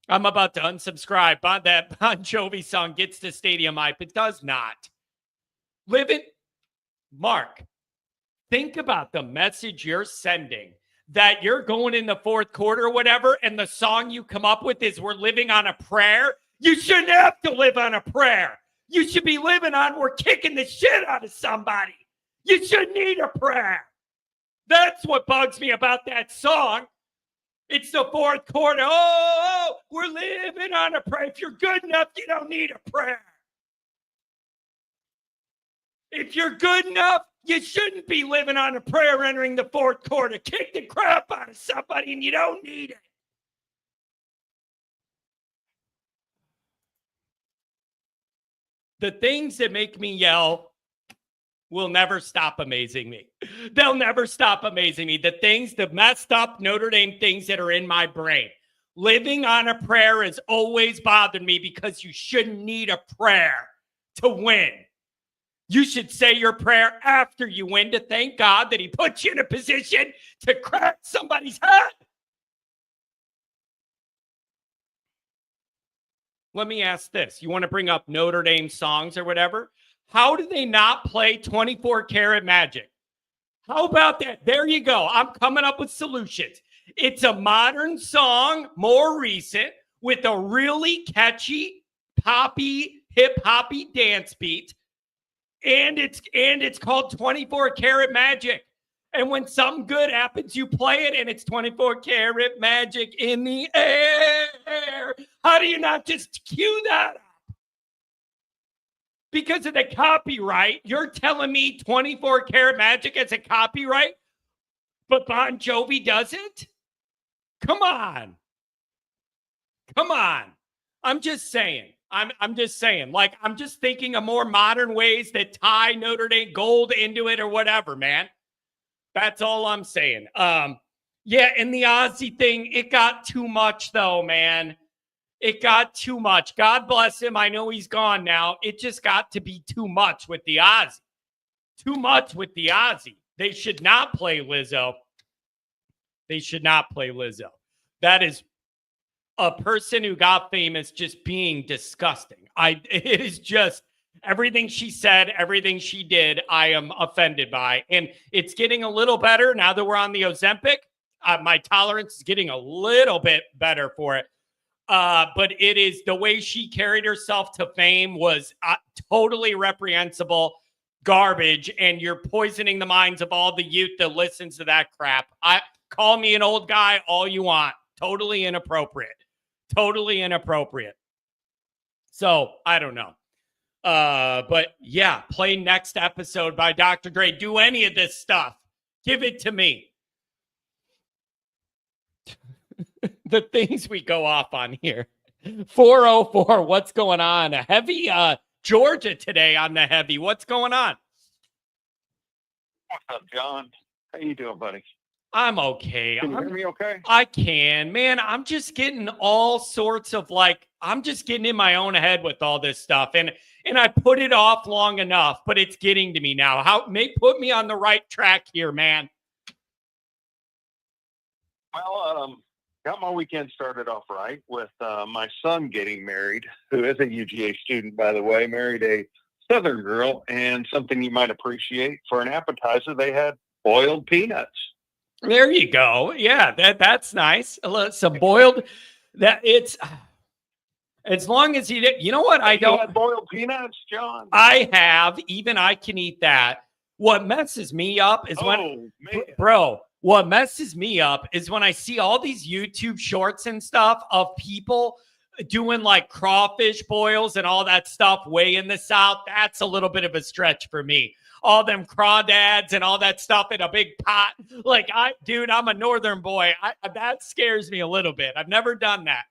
[SPEAKER 1] I'm about to unsubscribe. That Bon Jovi song gets to stadium hype. It does not. Live it. Mark, think about the message you're sending that you're going in the fourth quarter or whatever, and the song you come up with is we're living on a prayer. You shouldn't have to live on a prayer. You should be living on we're kicking the shit out of somebody. You should need a prayer. That's what bugs me about that song. It's the fourth quarter. Oh, we're living on a prayer. If you're good enough, you don't need a prayer. If you're good enough, you shouldn't be living on a prayer entering the fourth quarter. Kick the crap out of somebody and you don't need it. The things that make me yell will never stop amazing me. They'll never stop amazing me. The messed up Notre Dame things that are in my brain. Living on a prayer has always bothered me because you shouldn't need a prayer to win. You should say your prayer after you win to thank God that he put you in a position to crack somebody's head. Let me ask this. You want to bring up Notre Dame songs or whatever? How do they not play 24 Karat Magic? How about that? There you go. I'm coming up with solutions. It's a modern song, more recent, with a really catchy, poppy, hip-hoppy dance beat. And it's called 24 Karat Magic. And when something good happens, you play it, and it's 24 Karat Magic in the air. How do you not just cue that up? Because of the copyright, you're telling me 24 Karat Magic is a copyright, but Bon Jovi doesn't? Come on. I'm just saying. I'm just saying, like, I'm just thinking of more modern ways that tie Notre Dame gold into it or whatever, man. That's all I'm saying. And the Ozzy thing, it got too much, though, man. It got too much. God bless him. I know he's gone now. It just got to be too much with the Ozzy. Too much with the Ozzy. They should not play Lizzo. That is a person who got famous just being disgusting. It is just everything she said, everything she did, I am offended by. And it's getting a little better now that we're on the Ozempic. My tolerance is getting a little bit better for it. But it is the way she carried herself to fame was totally reprehensible, garbage, and you're poisoning the minds of all the youth that listens to that crap. Call me an old guy all you want. Totally inappropriate. So I don't know. But yeah, play Next Episode by Dr. Dre. Do any of this stuff. Give it to me. The things we go off on here. 404, what's going on? A heavy Georgia today on the heavy. What's going on?
[SPEAKER 4] What's up, John? How you doing, buddy?
[SPEAKER 1] I'm okay.
[SPEAKER 4] Can you hear me okay?
[SPEAKER 1] I can, man. I'm just getting all sorts of I'm just getting in my own head with all this stuff. And I put it off long enough, but it's getting to me now. Put me on the right track here, man.
[SPEAKER 4] Well, got my weekend started off right with my son getting married, who is a UGA student, by the way, married a Southern girl, and something you might appreciate for an appetizer, they had boiled peanuts.
[SPEAKER 1] There you go. Yeah, that's nice. Some boiled. As long as you know what, I don't.
[SPEAKER 4] Had boiled peanuts, John.
[SPEAKER 1] I have. Even I can eat that. What messes me up is what messes me up is when I see all these YouTube shorts and stuff of people doing like crawfish boils and all that stuff way in the South. That's a little bit of a stretch for me. All them crawdads and all that stuff in a big pot. I'm a Northern boy. That scares me a little bit. I've never done that.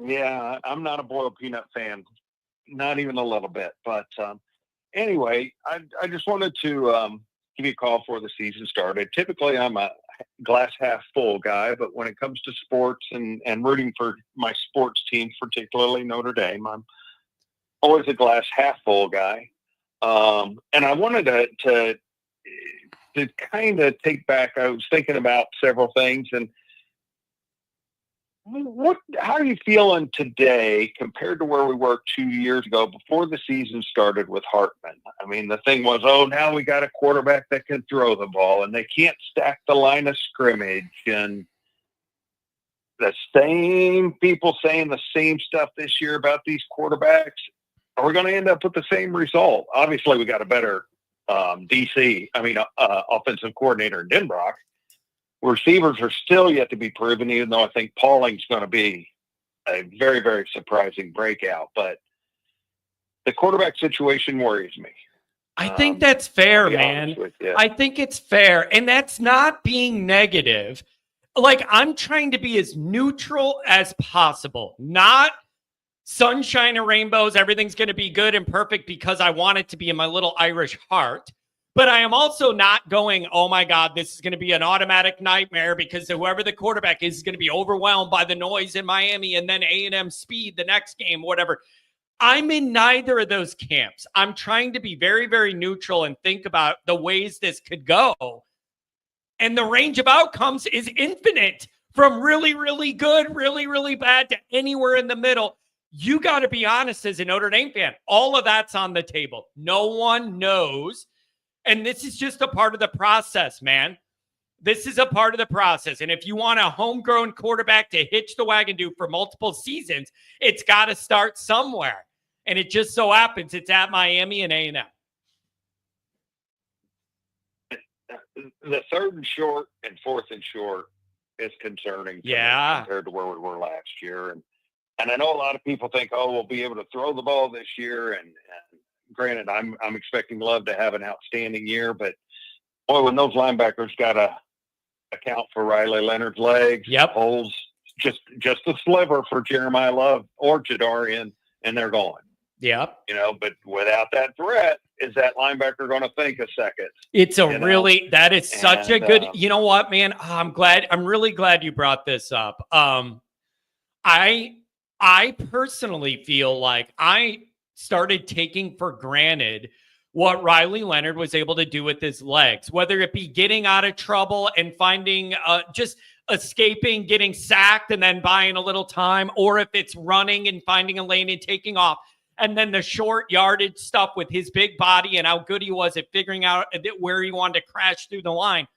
[SPEAKER 4] Yeah, I'm not a boiled peanut fan. Not even a little bit. But anyway, I just wanted to give you a call before the season started. Typically, I'm a glass half full guy, but when it comes to sports and rooting for my sports teams, particularly Notre Dame, I'm always a glass half full guy. And I wanted to kind of take back. I was thinking about several things, and how are you feeling today compared to where we were 2 years ago before the season started with Hartman? I mean, the thing was, now we got a quarterback that can throw the ball, and they can't stack the line of scrimmage, and the same people saying the same stuff this year about these quarterbacks. Are we going to end up with the same result? Obviously, we got a better offensive coordinator in Denbrock. Receivers are still yet to be proven, even though I think Pauling's going to be a very, very surprising breakout. But the quarterback situation worries me.
[SPEAKER 1] I think that's fair, man. I think it's fair. And that's not being negative. I'm trying to be as neutral as possible, not sunshine and rainbows. Everything's going to be good and perfect because I want it to be in my little Irish heart. But I am also not going, oh, my God, this is going to be an automatic nightmare because whoever the quarterback is going to be overwhelmed by the noise in Miami and then A&M speed the next game, whatever. I'm in neither of those camps. I'm trying to be very, very neutral and think about the ways this could go. And the range of outcomes is infinite, from really, really good, really, really bad to anywhere in the middle. You got to be honest as a Notre Dame fan. All of that's on the table. No one knows. And this is just a part of the process, man. This is a part of the process. And if you want a homegrown quarterback to hitch the wagon to for multiple seasons, it's got to start somewhere. And it just so happens it's at Miami and A&M.
[SPEAKER 4] The third and short and fourth and short is concerning compared to where we were last year. And I know a lot of people think, we'll be able to throw the ball this year. And granted, I'm expecting Love to have an outstanding year, but boy, when those linebackers got to account for Riley Leonard's legs, holes, just a sliver for Jeremiah Love or Jadarian, and they're going.
[SPEAKER 1] Yep.
[SPEAKER 4] But without that threat, is that linebacker going to think a second?
[SPEAKER 1] It's that is such a good, you know what, man? I'm really glad you brought this up. I personally feel like I started taking for granted what Riley Leonard was able to do with his legs, whether it be getting out of trouble and finding just escaping, getting sacked and then buying a little time, or if it's running and finding a lane and taking off. And then the short yardage stuff with his big body and how good he was at figuring out where he wanted to crash through the line.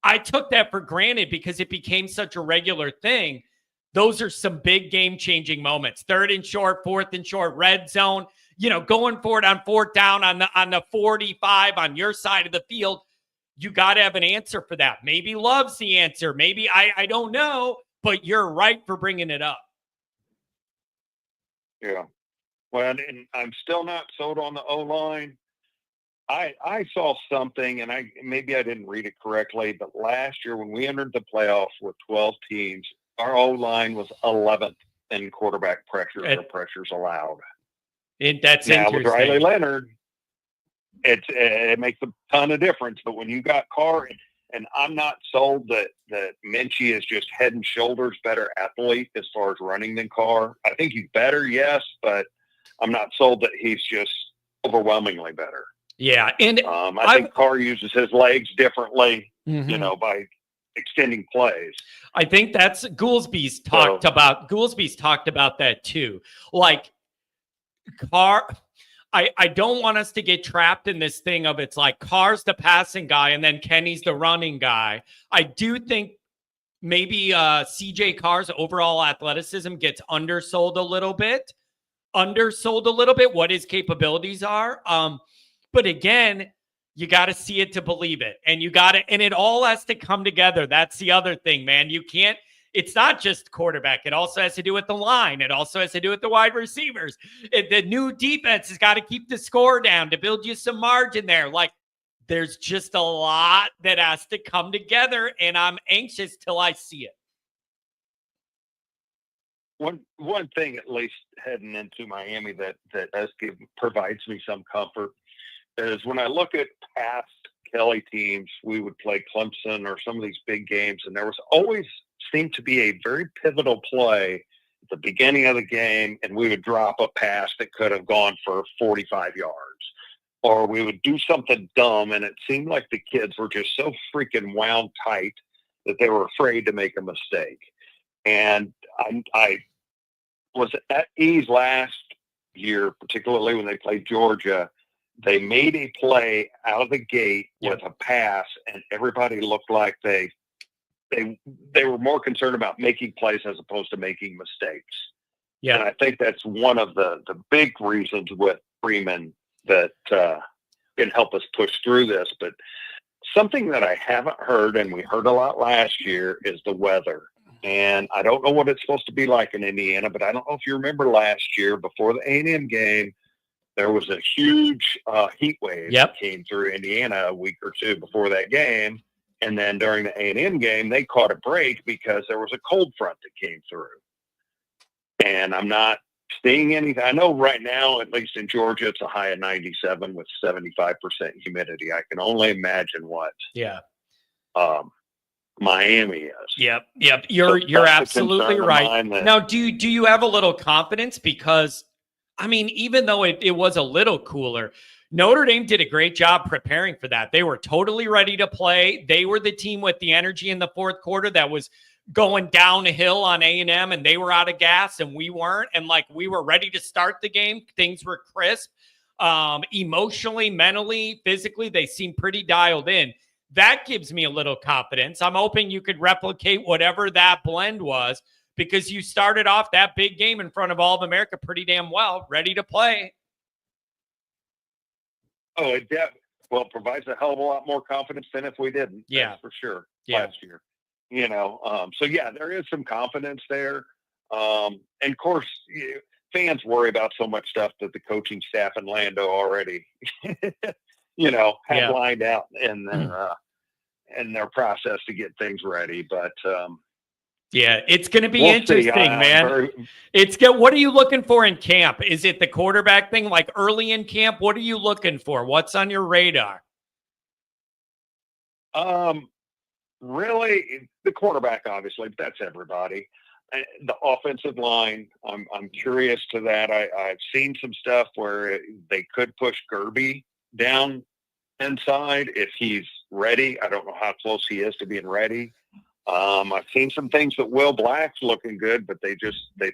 [SPEAKER 1] I took that for granted because it became such a regular thing. Those are some big game-changing moments. Third and short, fourth and short, red zone, going for it on fourth down on the 45 on your side of the field. You got to have an answer for that. Maybe Love's the answer. Maybe I don't know, but you're right for bringing it up.
[SPEAKER 4] Yeah. Well, and I'm still not sold on the O-line. I saw something, and maybe I didn't read it correctly, but last year when we entered the playoffs with 12 teams, our O-line was 11th in quarterback pressures or pressures allowed.
[SPEAKER 1] That's interesting.
[SPEAKER 4] With Riley Leonard, it makes a ton of difference. But when you got Carr, and I'm not sold that Minchie is just head and shoulders better athlete as far as running than Carr. I think he's better, yes, but I'm not sold that he's just overwhelmingly better.
[SPEAKER 1] Yeah, and
[SPEAKER 4] I think Carr uses his legs differently,
[SPEAKER 1] mm-hmm.
[SPEAKER 4] By extending plays.
[SPEAKER 1] I think that's Goolsby's talked about. Goolsby's talked about that too. Like Carr, I don't want us to get trapped in this thing of it's like Carr's the passing guy and then Kenny's the running guy. I do think maybe CJ Carr's overall athleticism gets undersold a little bit. What his capabilities are. But again, you got to see it to believe it. And and it all has to come together. That's the other thing, man. It's not just quarterback. It also has to do with the line. It also has to do with the wide receivers. The new defense has got to keep the score down to build you some margin there. Like, there's just a lot that has to come together, and I'm anxious till I see it.
[SPEAKER 4] One thing, at least heading into Miami, that provides me some comfort is when I look at past Kelly teams, we would play Clemson or some of these big games, and there was always seemed to be a very pivotal play at the beginning of the game, and we would drop a pass that could have gone for 45 yards. Or we would do something dumb, and it seemed like the kids were just so freaking wound tight that they were afraid to make a mistake. And I was at ease last year, particularly when they played Georgia. They made a play out of the gate with a pass, and everybody looked like they were more concerned about making plays as opposed to making mistakes. Yeah, and I think that's one of the big reasons with Freeman that can help us push through this. But something that I haven't heard, and we heard a lot last year, is the weather. And I don't know what it's supposed to be like in Indiana, but I don't know if you remember last year before the A&M game, there was a huge heat wave that came through Indiana a week or two before that game. And then during the A&M game, they caught a break because there was a cold front that came through. And I'm not seeing anything. I know right now, at least in Georgia, it's a high of 97 with 75% humidity. I can only imagine what Miami is.
[SPEAKER 1] Yep. You're absolutely right. Now, do you have a little confidence? Because, I mean, even though it was a little cooler, Notre Dame did a great job preparing for that. They were totally ready to play. They were the team with the energy in the fourth quarter that was going downhill on A&M, and they were out of gas and we weren't. And like, we were ready to start the game. Things were crisp. Emotionally, mentally, physically, they seemed pretty dialed in. That gives me a little confidence. I'm hoping you could replicate whatever that blend was, because you started off that big game in front of all of America pretty damn well, ready to play.
[SPEAKER 4] Oh, it provides a hell of a lot more confidence than if we didn't.
[SPEAKER 1] Yeah,
[SPEAKER 4] that's for sure. Last year, so yeah, there is some confidence there. And of course, fans worry about so much stuff that the coaching staff in Lando already, have lined out in their process to get things ready. But
[SPEAKER 1] it's going to be interesting, man. What are you looking for in camp? Is it the quarterback thing, like early in camp? What are you looking for? What's on your radar?
[SPEAKER 4] Really, the quarterback, obviously, but that's everybody. The offensive line, I'm curious to that. I've seen some stuff where they could push Gerby down inside if he's ready. I don't know how close he is to being ready. I've seen some things that Will Black's looking good, but they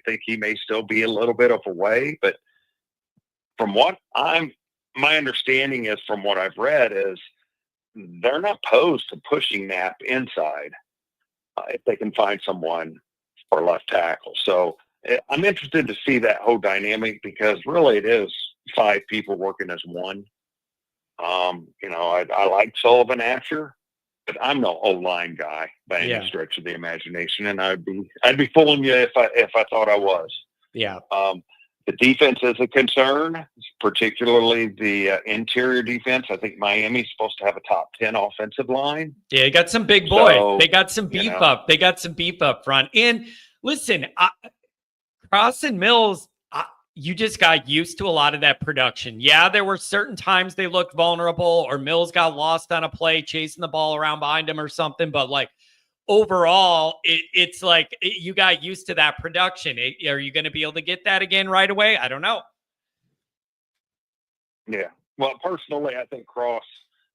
[SPEAKER 4] think he may still be a little bit of a way. But from what my understanding is, from what I've read, is they're not opposed to pushing Knapp inside if they can find someone for left tackle. So I'm interested to see that whole dynamic, because really it is 5 people working as one. I like Sullivan Asher, but I'm no O-line guy by any stretch of the imagination, and I'd be fooling you if I thought I was.
[SPEAKER 1] Yeah.
[SPEAKER 4] The defense is a concern, particularly the interior defense. I think Miami's supposed to have a top 10 offensive line.
[SPEAKER 1] Yeah, they got some big boys. So, they got some beef up. They got some beef up front. And listen, Cross and Mills, you just got used to a lot of that production. Yeah, there were certain times they looked vulnerable, or Mills got lost on a play chasing the ball around behind him or something. But like overall, it's like you got used to that production. Are you going to be able to get that again right away? I don't know.
[SPEAKER 4] Yeah. Well, personally, I think Cross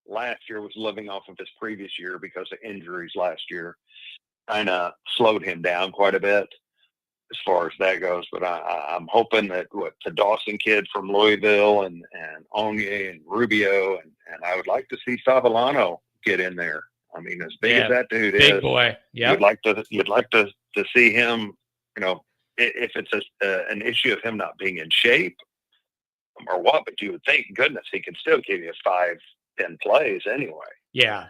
[SPEAKER 4] last year was living off of his previous year because of injuries last year. Kind of slowed him down quite a bit as far as that goes. But I'm hoping that the Dawson kid from Louisville and Onye and Rubio, and I would like to see Savillano get in there. I mean, as big as that dude is,
[SPEAKER 1] big boy. Yeah,
[SPEAKER 4] you'd like to see him. You know, if it's an issue of him not being in shape or what, but you would think, goodness, he can still give you 5-10 plays anyway.
[SPEAKER 1] Yeah.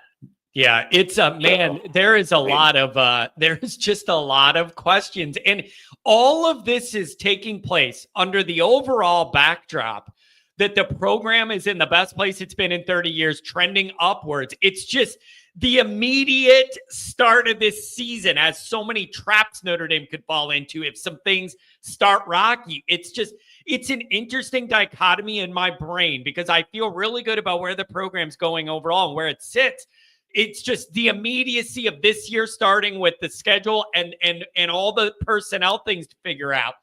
[SPEAKER 1] Yeah, it's man, there is just a lot of questions. And all of this is taking place under the overall backdrop that the program is in the best place it's been in 30 years, trending upwards. It's just the immediate start of this season has so many traps Notre Dame could fall into if some things start rocky. It's an interesting dichotomy in my brain because I feel really good about where the program's going overall and where it sits. It's just the immediacy of this year starting with the schedule and all the personnel things to figure out.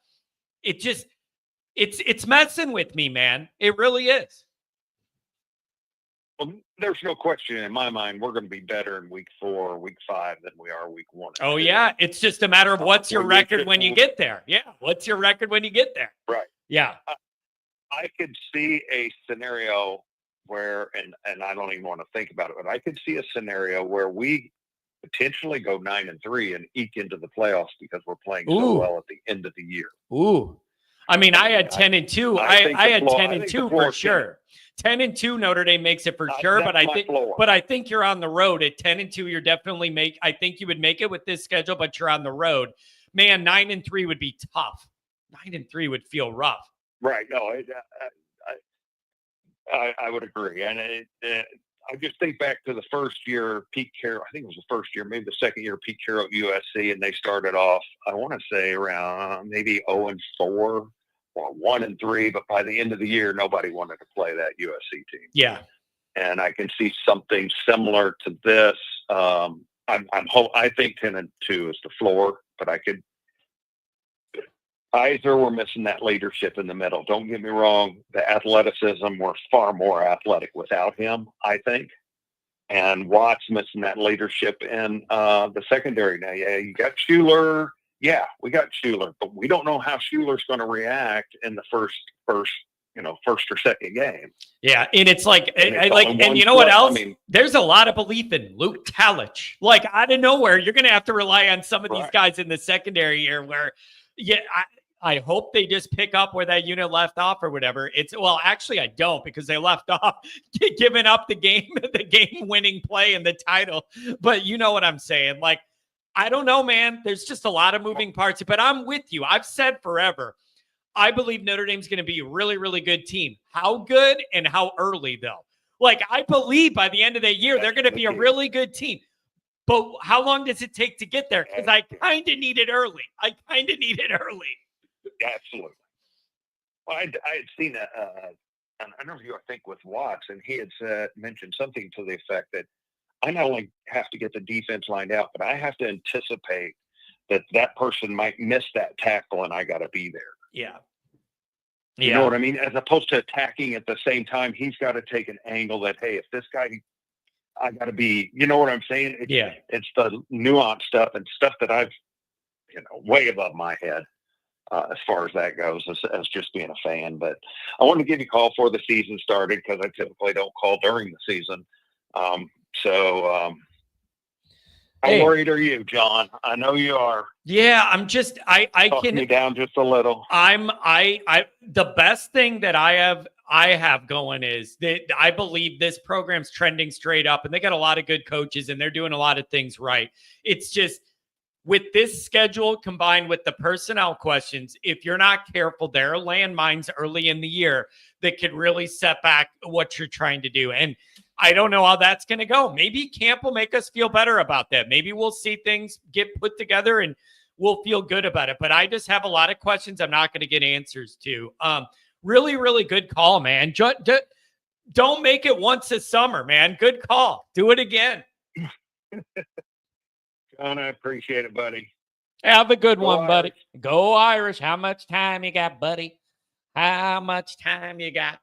[SPEAKER 1] It's messing with me, man. It really is.
[SPEAKER 4] Well, there's no question in my mind we're going to be better in week 4 or week 5 than we are week 1.
[SPEAKER 1] Oh, yeah. It's just a matter of what's your record when you get there. Yeah. What's your record when you get there?
[SPEAKER 4] Right.
[SPEAKER 1] Yeah.
[SPEAKER 4] I could see a scenario where, and I don't even want to think about it, but I could see a scenario where we potentially go 9-3 and eke into the playoffs because we're playing so well at the end of the year.
[SPEAKER 1] Ooh. I mean, I had 10-2. I had 10-2 for sure. 10-2 Notre Dame makes it for sure, but I think you're on the road at 10-2. You're definitely I think you would make it with this schedule, but you're on the road. Man, 9-3 would be tough. 9-3 would feel rough.
[SPEAKER 4] Right. No, I would agree. And I just think back to the first year Pete Carroll, I think it was the first year, maybe the second year Pete Carroll at USC, and they started off, I want to say around maybe 0-4 or 1-3, but by the end of the year, nobody wanted to play that USC team.
[SPEAKER 1] Yeah. And
[SPEAKER 4] I can see something similar to this. I think 10-2 is the floor, but we're missing that leadership in the middle. Don't get me wrong. The athleticism, we're far more athletic without him, I think. And Watt's missing that leadership in the secondary now. Yeah, you got Schuler. Yeah, we got Schuler, but we don't know how Schuler's going to react in the first or second game.
[SPEAKER 1] Yeah, and it's like, and you know what else? I mean, there's a lot of belief in Luke Talich. Like out of nowhere, you're going to have to rely on some of these guys in the secondary here. Where, I hope they just pick up where that unit left off or whatever. Actually, I don't because they left off giving up the game-winning play and the title. But you know what I'm saying? Like, I don't know, man. There's just a lot of moving parts, but I'm with you. I've said forever, I believe Notre Dame's going to be a really, really good team. How good and how early, though? Like, I believe by the end of the year, they're going to be a really good team. But how long does it take to get there? Because I kind of need it early.
[SPEAKER 4] Absolutely. Well, I had seen an interview, I think, with Watts, and he had mentioned something to the effect that I not only have to get the defense lined out, but I have to anticipate that person might miss that tackle, and I got to be there.
[SPEAKER 1] Yeah.
[SPEAKER 4] You know what I mean? As opposed to attacking at the same time, he's got to take an angle that, hey, if this guy, I got to be, you know what I'm saying? It's the nuanced stuff and stuff that I've, way above my head. As far as that goes, as just being a fan. But I wanted to give you a call before the season started because I typically don't call during the season. How worried are you, John? I know you are.
[SPEAKER 1] Yeah, I'm just, I
[SPEAKER 4] Talk me down just a little.
[SPEAKER 1] The best thing that I have going is that I believe this program's trending straight up and they got a lot of good coaches and they're doing a lot of things right. It's just, with this schedule combined with the personnel questions, if you're not careful, there are landmines early in the year that could really set back what you're trying to do. And I don't know how that's going to go. Maybe camp will make us feel better about that. Maybe we'll see things get put together and we'll feel good about it. But I just have a lot of questions I'm not going to get answers to. Really, really good call, man. Don't make it once this summer, man. Good call. Do it again.
[SPEAKER 4] John, I appreciate it, buddy.
[SPEAKER 1] Have a good
[SPEAKER 4] Go
[SPEAKER 1] one, buddy.
[SPEAKER 4] Irish.
[SPEAKER 1] Go Irish. How much time you got, buddy? How much time you got?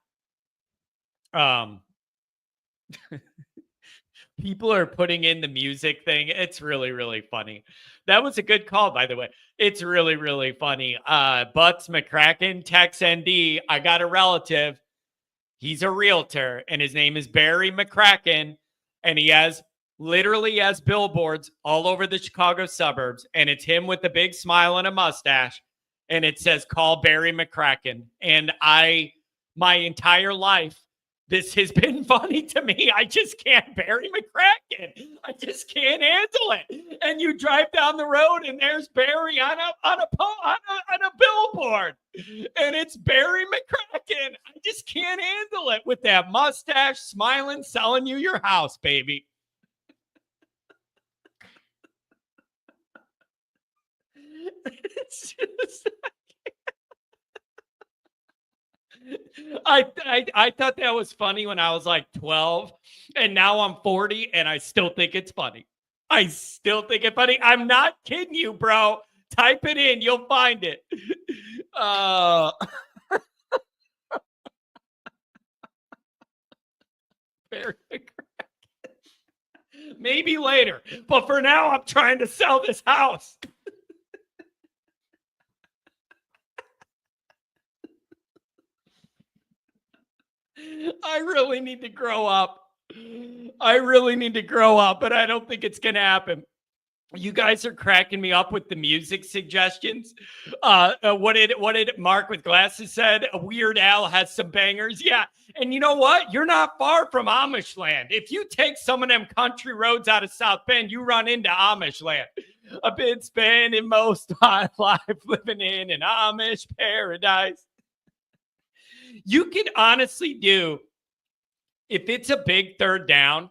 [SPEAKER 1] People are putting in the music thing. It's really, really funny. That was a good call, by the way. It's really, really funny. Butts McCracken, Tex ND. I got a relative. He's a realtor, and his name is Barry McCracken, and he literally has billboards all over the Chicago suburbs, and it's him with a big smile and a mustache, and it says, call Barry McCracken. And my entire life, this has been funny to me. I just can't, Barry McCracken. I just can't handle it. And you drive down the road and there's Barry on a billboard, and it's Barry McCracken. I just can't handle it with that mustache, smiling, selling you your house, baby. It's just. I thought that was funny when I was like 12, and now I'm 40, and I still think it's funny. I still think it's funny. I'm not kidding you, bro. Type it in. You'll find it. Maybe later, but for now, I'm trying to sell this house. I really need to grow up. But I don't think it's going to happen. You guys are cracking me up with the music suggestions. What did Mark with glasses said? Weird Al has some bangers. Yeah. And you know what? You're not far from Amish land. If you take some of them country roads out of South Bend, you run into Amish land. I've been spending most of my life living in an Amish paradise. You can honestly do, if it's a big third down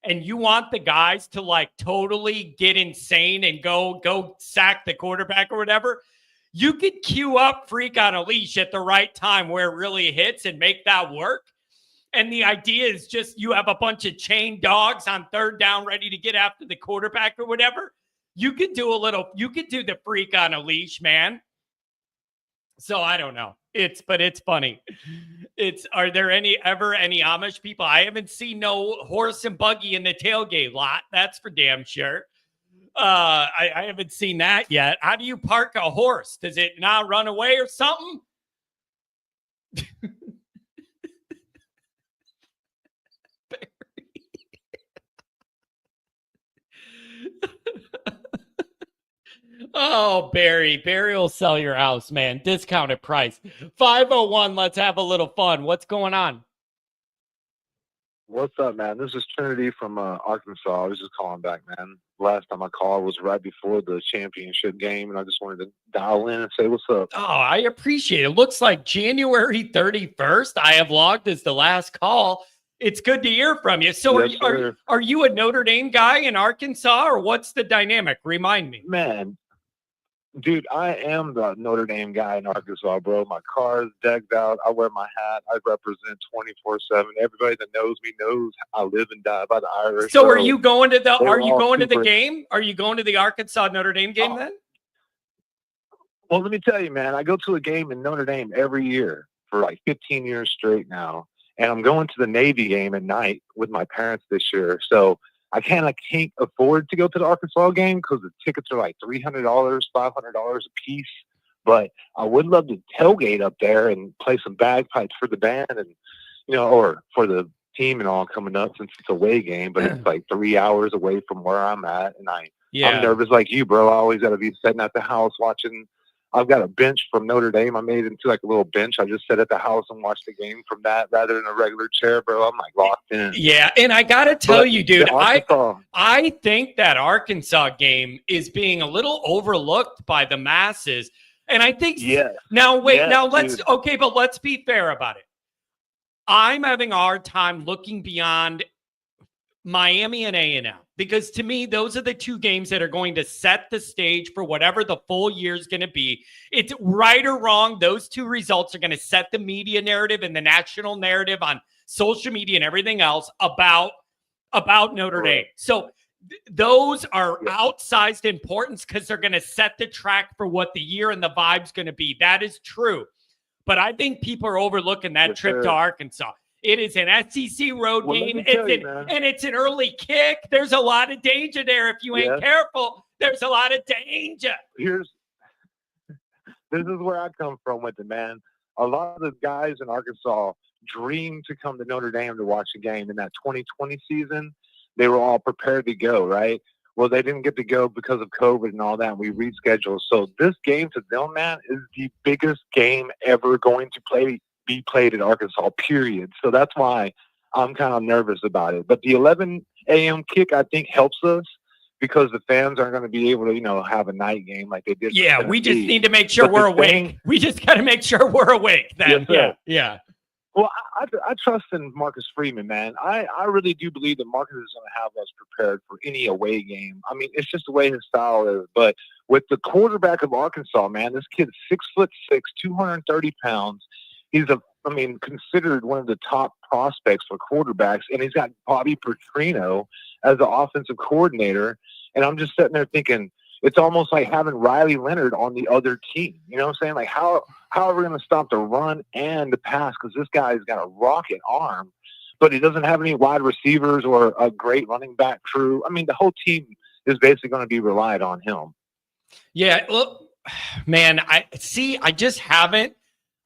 [SPEAKER 1] and you want the guys to like totally get insane and go sack the quarterback or whatever, you could queue up Freak on a Leash at the right time where it really hits and make that work. And the idea is just you have a bunch of chained dogs on third down ready to get after the quarterback or whatever. You could do the Freak on a Leash, man. So I don't know. It's funny. Are there any Amish people? I haven't seen no horse and buggy in the tailgate lot. That's for damn sure. I haven't seen that yet. How do you park a horse? Does it not run away or something? Oh, Barry will sell your house, man. Discounted price. 501. Let's have a little fun. What's going on?
[SPEAKER 5] What's up, man? This is Trinity from Arkansas. I was just calling back, man. Last time I called was right before the championship game, and I just wanted to dial in and say what's up.
[SPEAKER 1] Oh, I appreciate it. Looks like January 31st. I have logged as the last call. It's good to hear from you. So
[SPEAKER 5] Yes,
[SPEAKER 1] are you a Notre Dame guy in Arkansas, or what's the dynamic? Remind me.
[SPEAKER 5] Man, dude, I am the Notre Dame guy in Arkansas, bro. My car is decked out. I wear my hat. I represent 24/7. Everybody that knows me knows I live and die by the Irish.
[SPEAKER 1] So
[SPEAKER 5] bro.
[SPEAKER 1] are you going to the
[SPEAKER 5] super-
[SPEAKER 1] game? Are you going to the Arkansas Notre Dame game then?
[SPEAKER 5] Well, let me tell you, man, I go to a game in Notre Dame every year for like 15 years straight now. And I'm going to the Navy game at night with my parents this year. So I can't afford to go to the Arkansas game because the tickets are like $300, $500 a piece. But I would love to tailgate up there and play some bagpipes for the band and, or for the team and all coming up since it's a away game. But it's like 3 hours away from where I'm at. And I'm nervous like you, bro. I always got to be sitting at the house watching. I've got a bench from Notre Dame. I made it into like a little bench. I just sit at the house and watch the game from that rather than a regular chair, bro. I'm like locked in.
[SPEAKER 1] Yeah, and I got to tell you, dude,
[SPEAKER 5] Arkansas,
[SPEAKER 1] I think that Arkansas game is being a little overlooked by the masses. And I think but let's be fair about it. I'm having a hard time looking beyond Miami and A&M, because to me, those are the two games that are going to set the stage for whatever the full year is going to be. It's right or wrong. Those two results are going to set the media narrative and the national narrative on social media and everything else about Notre Dame. So those are outsized importance because they're going to set the track for what the year and the vibe's going to be. That is true. But I think people are overlooking that trip to Arkansas. It is an SEC road game, and it's an early kick. There's a lot of danger there. If you ain't careful, there's a lot of danger.
[SPEAKER 5] This is where I come from with it, man. A lot of the guys in Arkansas dreamed to come to Notre Dame to watch a game in that 2020 season. They were all prepared to go, right? Well, they didn't get to go because of COVID and all that, and we rescheduled. So this game to them, man, is the biggest game ever going to be played at Arkansas, period. So that's why I'm kind of nervous about it. But the 11 a.m. kick, I think, helps us because the fans aren't going to be able to, have a night game like they did.
[SPEAKER 1] Yeah, we just need to make sure we're awake. We just got to make sure we're awake. Yeah.
[SPEAKER 5] Well, I trust in Marcus Freeman, man. I really do believe that Marcus is going to have us prepared for any away game. I mean, it's just the way his style is. But with the quarterback of Arkansas, man, this kid's 6'6", 230 pounds. He's considered one of the top prospects for quarterbacks, and he's got Bobby Petrino as the offensive coordinator. And I'm just sitting there thinking, it's almost like having Riley Leonard on the other team. You know what I'm saying? Like, how are we going to stop the run and the pass? Because this guy's got a rocket arm, but he doesn't have any wide receivers or a great running back crew. I mean, the whole team is basically going to be relied on him.
[SPEAKER 1] Yeah, look, man, I just haven't.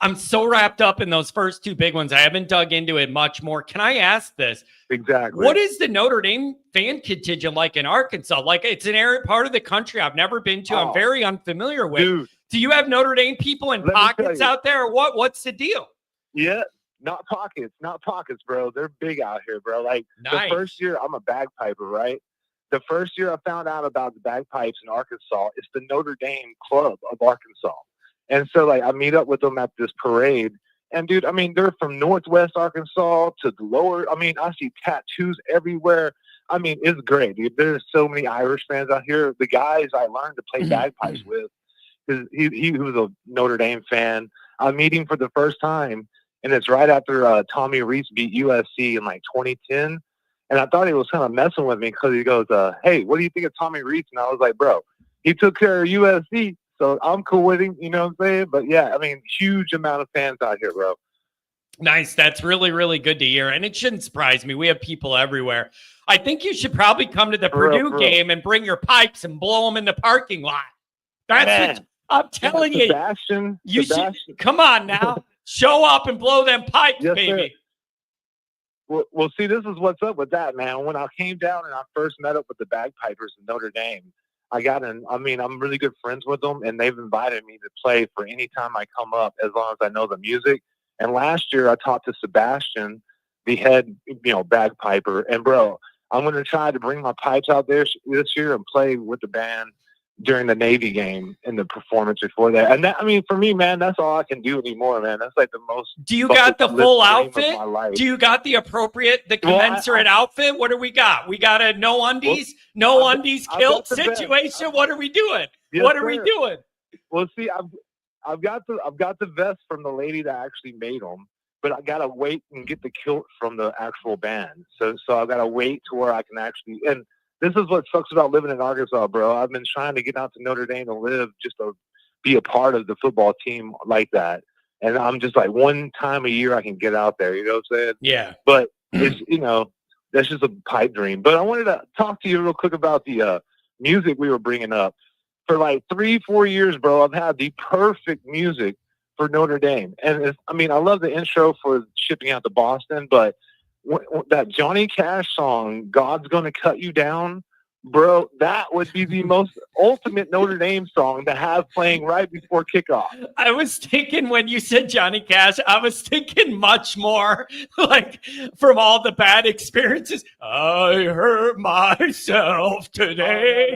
[SPEAKER 1] I'm so wrapped up in those first two big ones. I haven't dug into it much more. Can I ask this?
[SPEAKER 5] Exactly.
[SPEAKER 1] What is the Notre Dame fan contingent like in Arkansas? Like, it's an area part of the country I've never been to. I'm very unfamiliar with.
[SPEAKER 5] Dude,
[SPEAKER 1] do you have Notre Dame people in pockets out there, or what? What's the deal?
[SPEAKER 5] Yeah, not pockets, bro. They're big out here, bro. Like,
[SPEAKER 1] nice.
[SPEAKER 5] The first year, I'm a bagpiper, right? The first year I found out about the bagpipes in Arkansas, it's the Notre Dame Club of Arkansas. And so, like, I meet up with them at this parade. And, dude, I mean, they're from Northwest Arkansas to the lower. I mean, I see tattoos everywhere. I mean, it's great, dude. There's so many Irish fans out here. The guys I learned to play bagpipes with, because he was a Notre Dame fan. I meet him for the first time, and it's right after Tommy Rees beat USC in, like, 2010. And I thought he was kind of messing with me because he goes, hey, what do you think of Tommy Rees? And I was like, bro, he took care of USC. So I'm cool with him, you know what I'm saying? But, yeah, I mean, huge amount of fans out here, bro.
[SPEAKER 1] Nice. That's really, really good to hear. And it shouldn't surprise me. We have people everywhere. I think you should probably come to the Purdue game and bring your pipes and blow them in the parking lot. That's what I'm telling you.
[SPEAKER 5] Sebastian.
[SPEAKER 1] Should come on now. Show up and blow them pipes,
[SPEAKER 5] yes,
[SPEAKER 1] baby.
[SPEAKER 5] Well, see, this is what's up with that, man. When I came down and I first met up with the Bagpipers in Notre Dame, I'm really good friends with them, and they've invited me to play for any time I come up as long as I know the music. And last year I talked to Sebastian, the head, bagpiper, and bro, I'm going to try to bring my pipes out there this year and play with the band during the Navy game and the performance before that. And that, I mean, for me, man, that's all I can do anymore, man. That's like the most.
[SPEAKER 1] Do you got the full outfit? Do you got the commensurate outfit? What do we got? We got a no undies kilt situation. What are we doing?
[SPEAKER 5] Yes,
[SPEAKER 1] what are we doing?
[SPEAKER 5] Well, see, I've got the vest from the lady that actually made them, but I gotta wait and get the kilt from the actual band. So I gotta wait to where I can actually. And this is what sucks about living in Arkansas, bro. I've been trying to get out to Notre Dame to live, just to be a part of the football team like that. And I'm just like, one time a year I can get out there. You know what I'm saying?
[SPEAKER 1] Yeah.
[SPEAKER 5] But it's that's just a pipe dream. But I wanted to talk to you real quick about the music we were bringing up. For like 3-4 years, bro, I've had the perfect music for Notre Dame. And I love the intro for shipping out to Boston, but that Johnny Cash song, God's Gonna Cut You Down, bro, that would be the most ultimate Notre Dame song to have playing right before kickoff.
[SPEAKER 1] I was thinking when you said Johnny Cash, I was thinking much more like from all the bad experiences. I hurt myself today.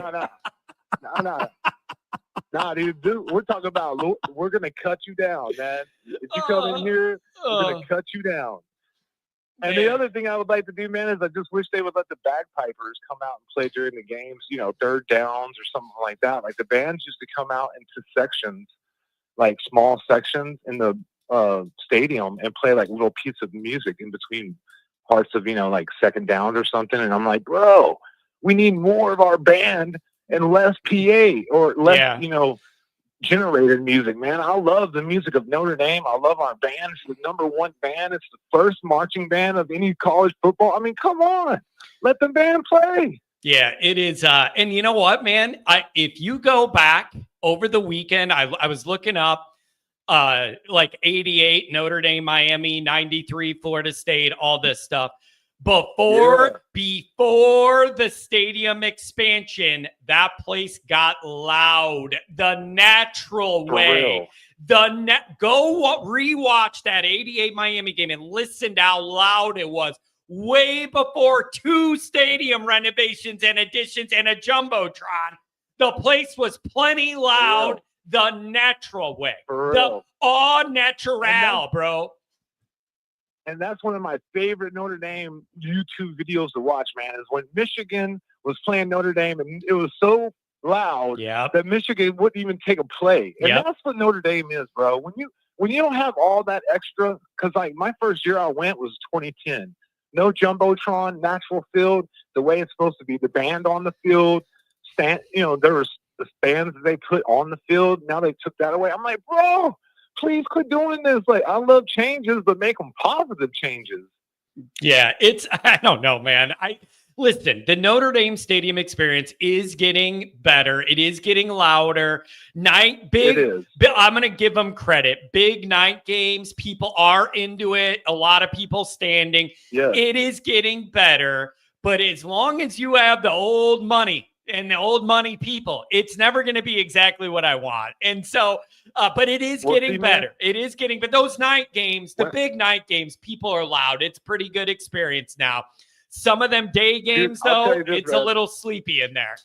[SPEAKER 5] No. Nah, dude, we're talking about, we're going to cut you down, man. If you come in here, we're going to cut you down. And the other thing I would like to do, man, is I just wish they would let the bagpipers come out and play during the games, third downs or something like that. Like the bands used to come out into sections, like small sections in the stadium and play like little piece of music in between parts of, like second down or something. And I'm like, bro, we need more of our band and less PA or less, generated music, man. I love the music of Notre Dame. I love our band. It's the number one band. It's the first marching band of any college football. I mean, come on, let the band play.
[SPEAKER 1] Yeah, it is. And you know what, man? If you go back over the weekend, I was looking up like 88 Notre Dame, Miami, 93 Florida State, all this stuff. Before the stadium expansion, that place got loud the natural way. Go rewatch that 88 Miami game and listen to how loud it was way before 2 stadium renovations and additions and a jumbotron. The place was plenty loud the natural way. The au natural, bro.
[SPEAKER 5] And that's one of my favorite Notre Dame YouTube videos to watch, man, is when Michigan was playing Notre Dame and it was so loud that Michigan wouldn't even take a play. And that's what Notre Dame is, bro. When you don't have all that extra, because like my first year I went was 2010. No jumbotron, natural field, the way it's supposed to be. The band on the field, there was the stands that they put on the field. Now they took that away. I'm like, bro, please quit doing this. Like, I love changes, but make them positive changes.
[SPEAKER 1] Yeah, I don't know, man. Listen, the Notre Dame stadium experience is getting better. It is getting louder. I'm going to give them credit. Big night games, people are into it. A lot of people standing.
[SPEAKER 5] Yeah.
[SPEAKER 1] It is getting better. But as long as you have the old money and the old money people, it's never going to be exactly what I want. And so, but it is getting better. It is getting, but those night games, the big night games, people are loud. It's pretty good experience now. Some of them day games, though, it's a little sleepy in there.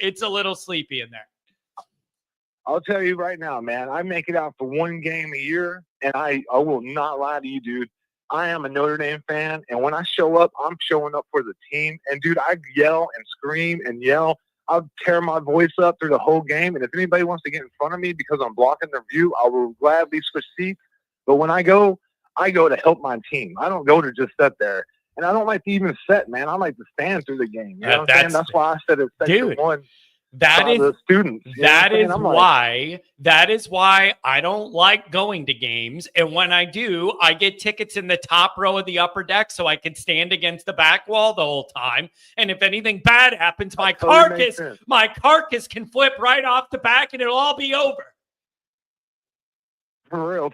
[SPEAKER 5] I'll tell you right now, man, I make it out for one game a year, and I will not lie to you, dude. I am a Notre Dame fan, and when I show up, I'm showing up for the team. And, dude, I yell and scream and yell. I'll tear my voice up through the whole game. And if anybody wants to get in front of me because I'm blocking their view, I will gladly switch seats. But when I go to help my team. I don't go to just sit there. And I don't like to even sit, man. I like to stand through the game. You know what I'm saying? That's why I said it's section one.
[SPEAKER 1] That is
[SPEAKER 5] the students.
[SPEAKER 1] That is why I don't like going to games. And when I do, I get tickets in the top row of the upper deck so I can stand against the back wall the whole time. And if anything bad happens, my carcass can flip right off the back and it'll all be over.
[SPEAKER 5] For real.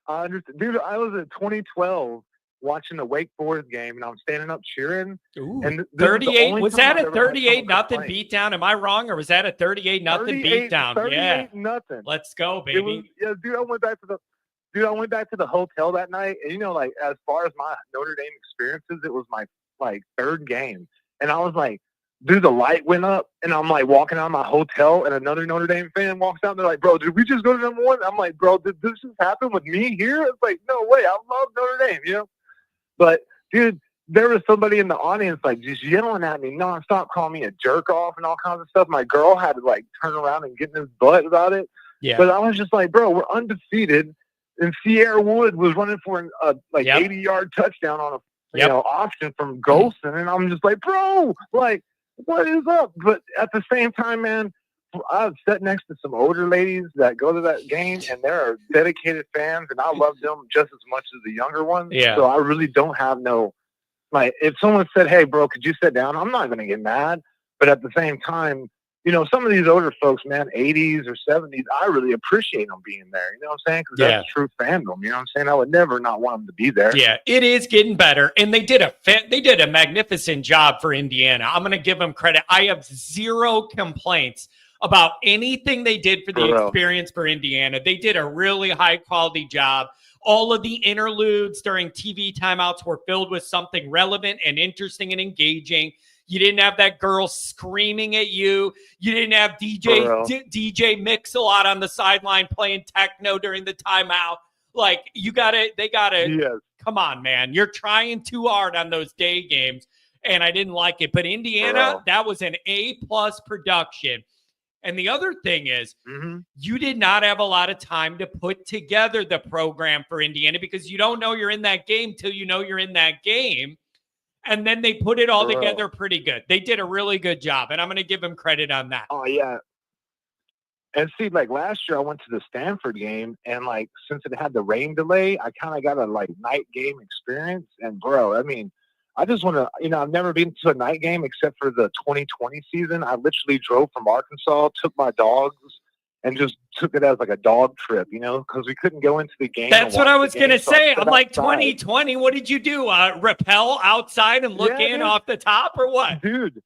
[SPEAKER 5] I understand. Dude, I was at 2012 watching the Wake Forest game, and I'm standing up cheering.
[SPEAKER 1] Ooh,
[SPEAKER 5] and
[SPEAKER 1] 38 was that a 38-0 beatdown? Am I wrong, or was that a 38-0 beatdown?
[SPEAKER 5] 38-0.
[SPEAKER 1] Let's go, baby.
[SPEAKER 5] Dude, I went back to the hotel that night, and like as far as my Notre Dame experiences, it was my third game, and I was like, dude, the light went up, and I'm like walking out of my hotel, and another Notre Dame fan walks out, and they're like, bro, did we just go to number one? I'm like, bro, did this just happen with me here? It's like, no way, I love Notre Dame, But, dude, there was somebody in the audience, just yelling at me nonstop, calling me a jerk off and all kinds of stuff. My girl had to, turn around and get in his butt about it.
[SPEAKER 1] Yeah.
[SPEAKER 5] But I was just like, bro, we're undefeated. And Sierra Wood was running for an 80-yard touchdown on a option from Golson. And I'm just like, bro, what is up? But at the same time, man, I've sat next to some older ladies that go to that game, and they're dedicated fans, and I love them just as much as the younger ones.
[SPEAKER 1] Yeah.
[SPEAKER 5] So I really don't have if someone said, hey, bro, could you sit down? I'm not going to get mad. But at the same time, some of these older folks, man, 80s or 70s, I really appreciate them being there. You know what I'm saying? Because that's true fandom. You know what I'm saying? I would never not want them to be there.
[SPEAKER 1] Yeah, it is getting better. And they did a magnificent job for Indiana. I'm going to give them credit. I have zero complaints about anything they did for the experience for Indiana. They did a really high quality job. All of the interludes during TV timeouts were filled with something relevant and interesting and engaging. You didn't have that girl screaming at you. You didn't have DJ Mix-a-Lot on the sideline playing techno during the timeout. They gotta come on, man, you're trying too hard on those day games, and I didn't like it. But Indiana, that was an A+ production. And the other thing is, you did not have a lot of time to put together the program for Indiana because you don't know you're in that game till you know you're in that game. And then they put it all together pretty good. They did a really good job, and I'm going to give them credit on that.
[SPEAKER 5] Oh, yeah. And see, like last year I went to the Stanford game, and like since it had the rain delay, I kind of got a like night game experience. And bro, I mean, I just want to, I've never been to a night game except for the 2020 season. I literally drove from Arkansas, took my dogs, and just took it as like a dog trip, because we couldn't go into the game.
[SPEAKER 1] That's what I was going to say. I'm like, 2020, what did you do? Rappel outside and look in off the top or what?
[SPEAKER 5] Dude,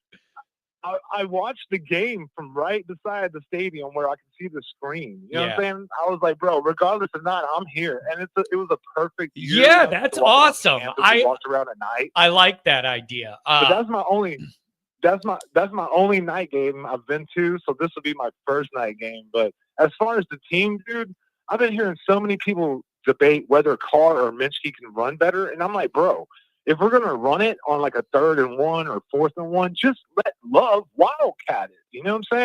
[SPEAKER 5] I watched the game from right beside the stadium where I could see the screen. You know what I'm saying? I was like, bro, regardless of not, I'm here. And it was a perfect year.
[SPEAKER 1] Yeah, that's awesome.
[SPEAKER 5] I walked around at night.
[SPEAKER 1] I like that idea.
[SPEAKER 5] But that's my only night game I've been to. So this will be my first night game. But as far as the team, dude, I've been hearing so many people debate whether Carr or Minsky can run better. And I'm like, bro, if we're going to run it on like a 3rd and 1 or 4th and 1, just let Love wildcat it. You know what I'm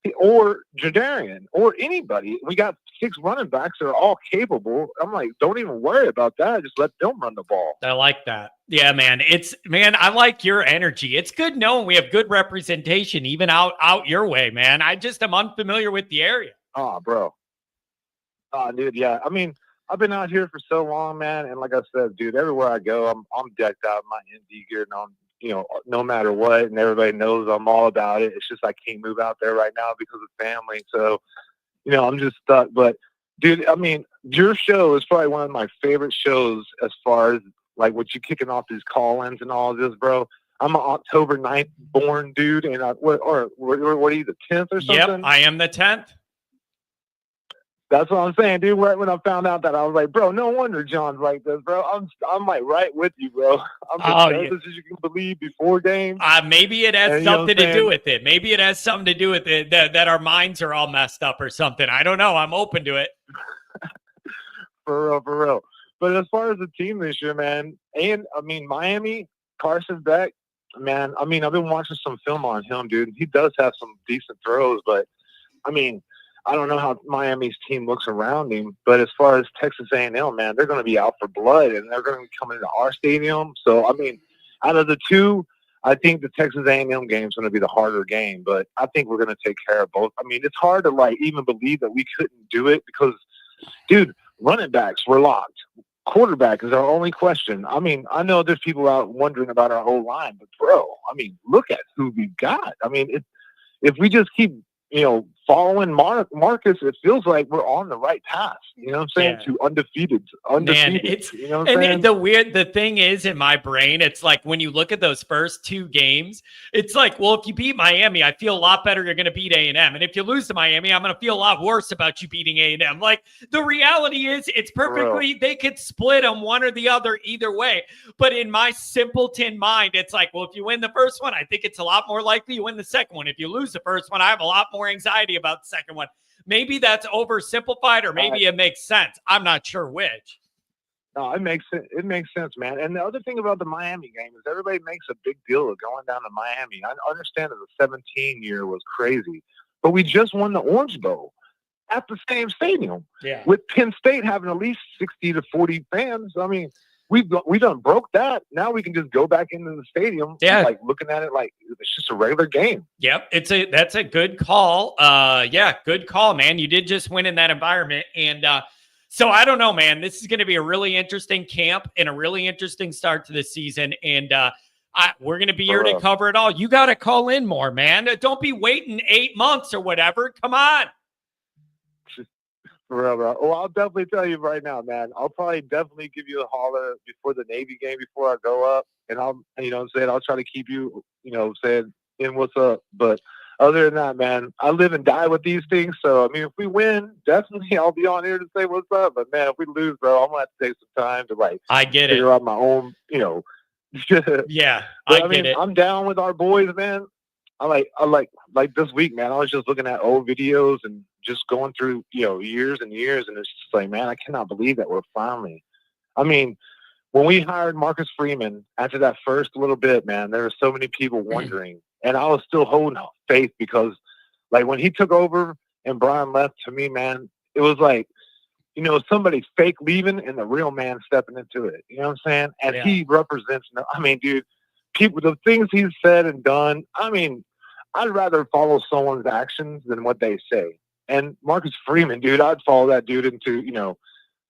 [SPEAKER 5] saying? Or Jadarian or anybody. We got 6 running backs that are all capable. I'm like, don't even worry about that. Just let them run the ball.
[SPEAKER 1] I like that. Yeah, man. I like your energy. It's good knowing we have good representation even out your way, man. I just am unfamiliar with the area.
[SPEAKER 5] Oh, bro. Oh, dude, yeah. I mean, I've been out here for so long, man, and like I said, dude, everywhere I go, I'm decked out in my ND gear, and no matter what, and everybody knows I'm all about it. It's just I can't move out there right now because of family, so I'm just stuck. But dude, I mean, your show is probably one of my favorite shows as far as like what you kicking off these call-ins and all of this, bro. I'm an October 9th born dude, and what are you, the 10th or something?
[SPEAKER 1] Yep, I am the 10th.
[SPEAKER 5] That's what I'm saying, dude. Right when I found out that, I was like, bro, no wonder John's like this, bro. I'm like right with you, bro. I'm as nervous as you can believe before games.
[SPEAKER 1] Maybe it has something to do with it. Maybe it has something to do with it that our minds are all messed up or something. I don't know. I'm open to it.
[SPEAKER 5] For real. But as far as the team this year, man, and I mean, Miami, Carson Beck, man, I mean, I've been watching some film on him, dude. He does have some decent throws, but I mean, I don't know how Miami's team looks around him, but as far as Texas A&M, man, they're going to be out for blood, and they're going to be coming into our stadium. So, I mean, out of the two, I think the Texas A&M game is going to be the harder game, but I think we're going to take care of both. I mean, it's hard to, like, even believe that we couldn't do it because, dude, running backs were locked. Quarterback is our only question. I mean, I know there's people out wondering about our whole line, but, bro, I mean, look at who we got. I mean, if we just keep following Marcus, it feels like we're on the right path. You know what I'm saying? To undefeated.
[SPEAKER 1] Man, it's the thing is in my brain, it's like when you look at those first 2 games, it's like, well, if you beat Miami, I feel a lot better. You're going to beat A&M, and if you lose to Miami, I'm going to feel a lot worse about you beating A&M. Like the reality is, it's perfectly they could split them one or the other either way. But in my simpleton mind, it's like, well, if you win the first one, I think it's a lot more likely you win the second one. If you lose the first one, I have a lot more anxiety about the second one. Maybe that's oversimplified, or maybe it makes sense. I'm not sure which.
[SPEAKER 5] No, it makes sense, man. And the other thing about the Miami game is everybody makes a big deal of going down to Miami. I understand that the 17 year was crazy, but we just won the Orange Bowl at the same stadium.
[SPEAKER 1] Yeah.
[SPEAKER 5] With Penn State having at least 60 to 40 fans. I mean, we done broke that. Now we can just go back into the stadium, like looking at it like it's just a regular game.
[SPEAKER 1] Yep, that's a good call. Good call, man. You did just win in that environment, and so I don't know, man. This is going to be a really interesting camp and a really interesting start to the season, and we're going to be here to cover it all. You got to call in more, man. Don't be waiting 8 months or whatever. Come on.
[SPEAKER 5] For real, bro. Well, I'll definitely tell you right now, man. I'll probably definitely give you a holler before the Navy game, before I go up. And I'll try to keep you, saying in what's up. But other than that, man, I live and die with these things. So, I mean, if we win, definitely I'll be on here to say what's up. But, man, if we lose, bro, I'm going to have to take some time to, figure out my own,
[SPEAKER 1] Yeah,
[SPEAKER 5] I mean, I'm down with our boys, man. I like this week, man, I was just looking at old videos and just going through, years and years. And it's just like, man, I cannot believe that we're finally, I mean, when we hired Marcus Freeman, after that first little bit, man, there were so many people wondering. And I was still holding faith because, like, when he took over and Brian left, to me, man, it was like, you know, somebody fake leaving and the real man stepping into it. You know what I'm saying? And he represents, I mean, dude, people, the things he's said and done, I mean, I'd rather follow someone's actions than what they say. And Marcus Freeman, dude, I'd follow that dude into, you know,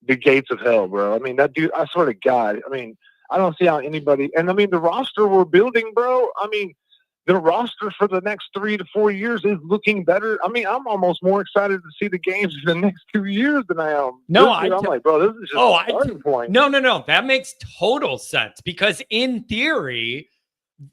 [SPEAKER 5] the gates of hell, bro. I mean, that dude, I swear to God, I mean, I don't see how anybody, and I mean, the roster we're building, bro, I mean, the roster for the next 3 to 4 years is looking better. I mean, I'm almost more excited to see the games in the next 2 years than I am.
[SPEAKER 1] No,
[SPEAKER 5] I'm like, bro, this is just a starting point.
[SPEAKER 1] No. That makes total sense because in theory,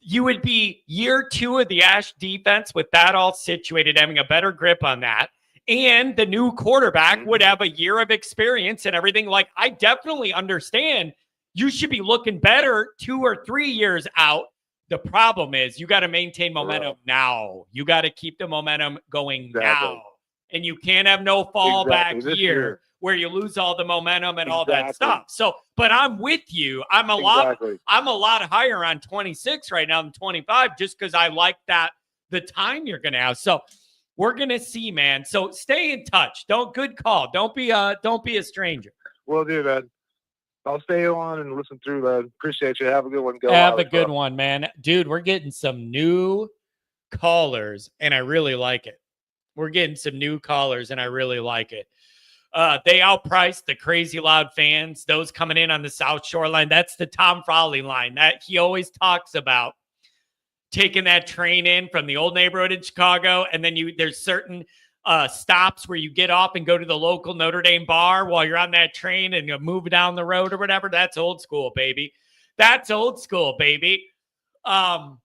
[SPEAKER 1] you would be year 2 of the Ash defense with that all situated, having a better grip on that. And the new quarterback would have a year of experience and everything. Like, I definitely understand you should be looking better 2 or 3 years out. The problem is you got to maintain momentum now. You got to keep the momentum going now. And you can't have no fallback year where you lose all the momentum and all that stuff. So, but I'm with you. I'm a lot higher on 26 right now than 25 just because I like that the time you're going to have. So we're going to see, man. So stay in touch. Good call. Don't be a stranger.
[SPEAKER 5] Well, dude, man. I'll stay on and listen through that. Appreciate you. Have a good one.
[SPEAKER 1] Have a good one, man. Dude, we're getting some new callers, and I really like it. We're getting some new callers, and I really like it. They outpriced the crazy loud fans, those coming in on the South Shore line. That's the Tom Frawley line that he always talks about. Taking that train in from the old neighborhood in Chicago, and then there's certain stops where you get off and go to the local Notre Dame bar while you're on that train and you move down the road or whatever. That's old school, baby. That's old school, baby. Goolsby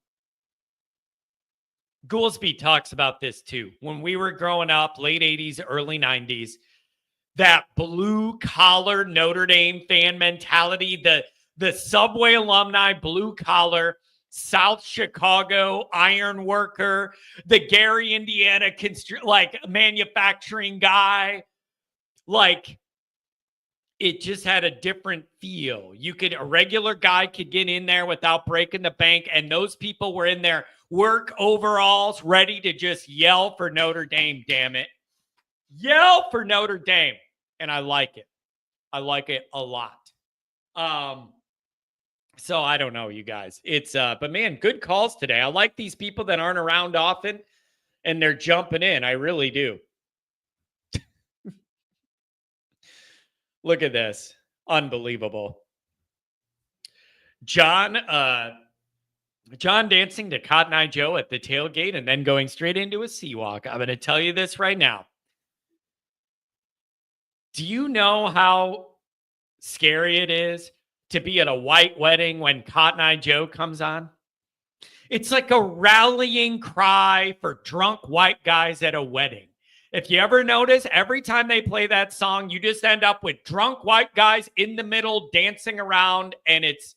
[SPEAKER 1] talks about this too. When we were growing up, late 80s, early 90s, that blue collar Notre Dame fan mentality, the Subway alumni, blue collar, South Chicago iron worker, the Gary, Indiana manufacturing guy. Like, it just had a different feel. A regular guy could get in there without breaking the bank, and those people were in their work overalls ready to just yell for Notre Dame, damn it. Yell for Notre Dame. And I like it. I like it a lot. So I don't know, you guys. But man, good calls today. I like these people that aren't around often and they're jumping in. I really do. Look at this. Unbelievable. John dancing to Cotton Eye Joe at the tailgate and then going straight into a sea walk. I'm going to tell you this right now. Do you know how scary it is to be at a white wedding when Cotton Eye Joe comes on? It's like a rallying cry for drunk white guys at a wedding. If you ever notice, every time they play that song, you just end up with drunk white guys in the middle dancing around, and it's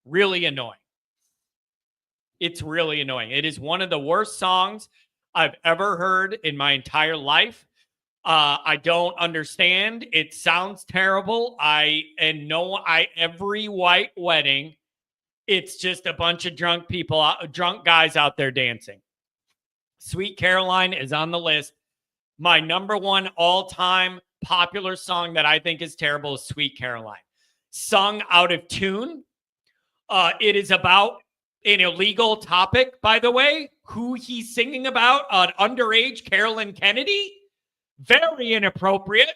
[SPEAKER 1] really annoying. It's really annoying. It is one of the worst songs I've ever heard in my entire life. I don't understand. It sounds terrible. Every white wedding, it's just a bunch of drunk people, drunk guys out there dancing. Sweet Caroline is on the list. My number one all-time popular song that I think is terrible is Sweet Caroline. Sung out of tune. It is about an illegal topic, by the way. Who he's singing about, an underage Carolyn Kennedy. Very inappropriate.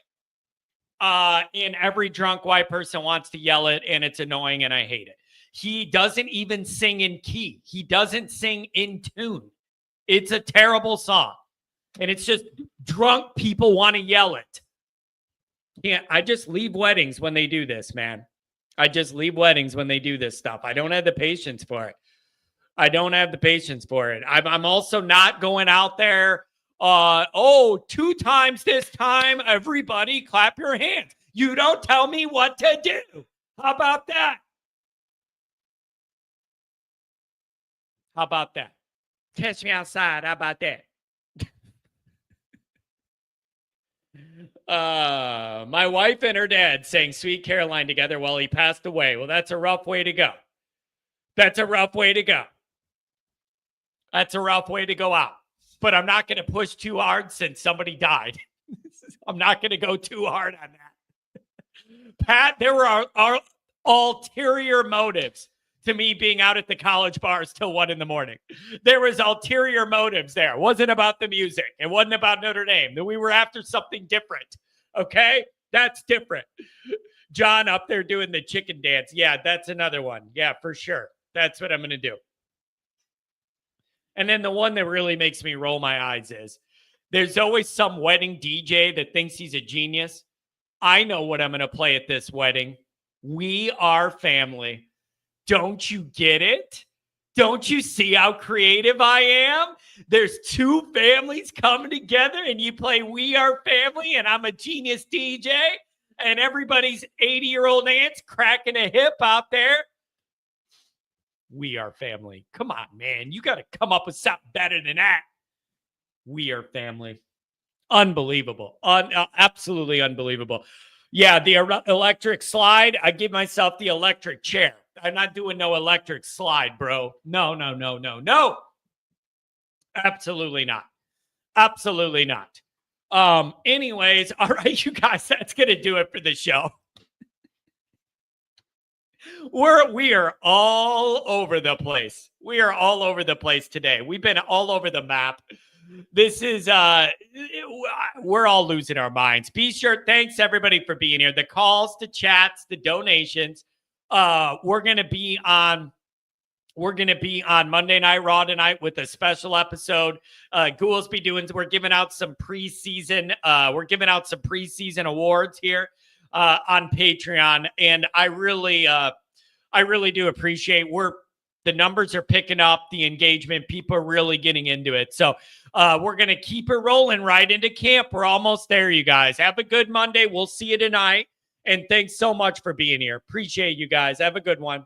[SPEAKER 1] And every drunk white person wants to yell it, and it's annoying, and I hate it. He doesn't even sing in key. He doesn't sing in tune. It's a terrible song. And it's just drunk people want to yell it. I just leave weddings when they do this, man. I just leave weddings when they do this stuff. I don't have the patience for it. I'm also not going out there. 2 times this time, everybody clap your hands. You don't tell me what to do. How about that? Catch me outside. How about that? My wife and her dad sang Sweet Caroline together while he passed away. Well, that's a rough way to go. That's a rough way to go. That's a rough way to go out. But I'm not going to push too hard since somebody died. I'm not going to go too hard on that. Pat, there were our ulterior motives to me being out at the college bars till 1 a.m. There was ulterior motives there. It wasn't about the music. It wasn't about Notre Dame. We were after something different. Okay? That's different. John up there doing the chicken dance. Yeah, that's another one. Yeah, for sure. That's what I'm going to do. And then the one that really makes me roll my eyes is there's always some wedding DJ that thinks he's a genius. I know what I'm going to play at this wedding. We Are Family. Don't you get it? Don't you see how creative I am? There's two families coming together and you play We Are Family and I'm a genius DJ and everybody's 80-year-old aunts cracking a hip out there. We Are Family. Come on, man. You got to come up with something better than that. We Are Family. Unbelievable. Absolutely unbelievable. Yeah, the electric slide. I give myself the electric chair. I'm not doing no electric slide, bro. No. Absolutely not. Absolutely not. Anyways, all right, you guys, that's going to do it for the show. We are all over the place. We are all over the place today. We've been all over the map. This is we're all losing our minds. Be sure, thanks everybody for being here. The calls, the chats, the donations. We're gonna be on Monday Night Raw tonight with a special episode. Goolsby we're giving out some preseason awards here on Patreon, and I really do appreciate the numbers are picking up, the engagement, people are really getting into it. So we're going to keep it rolling right into camp. We're almost there, you guys. Have a good Monday. We'll see you tonight. And thanks so much for being here. Appreciate you guys. Have a good one.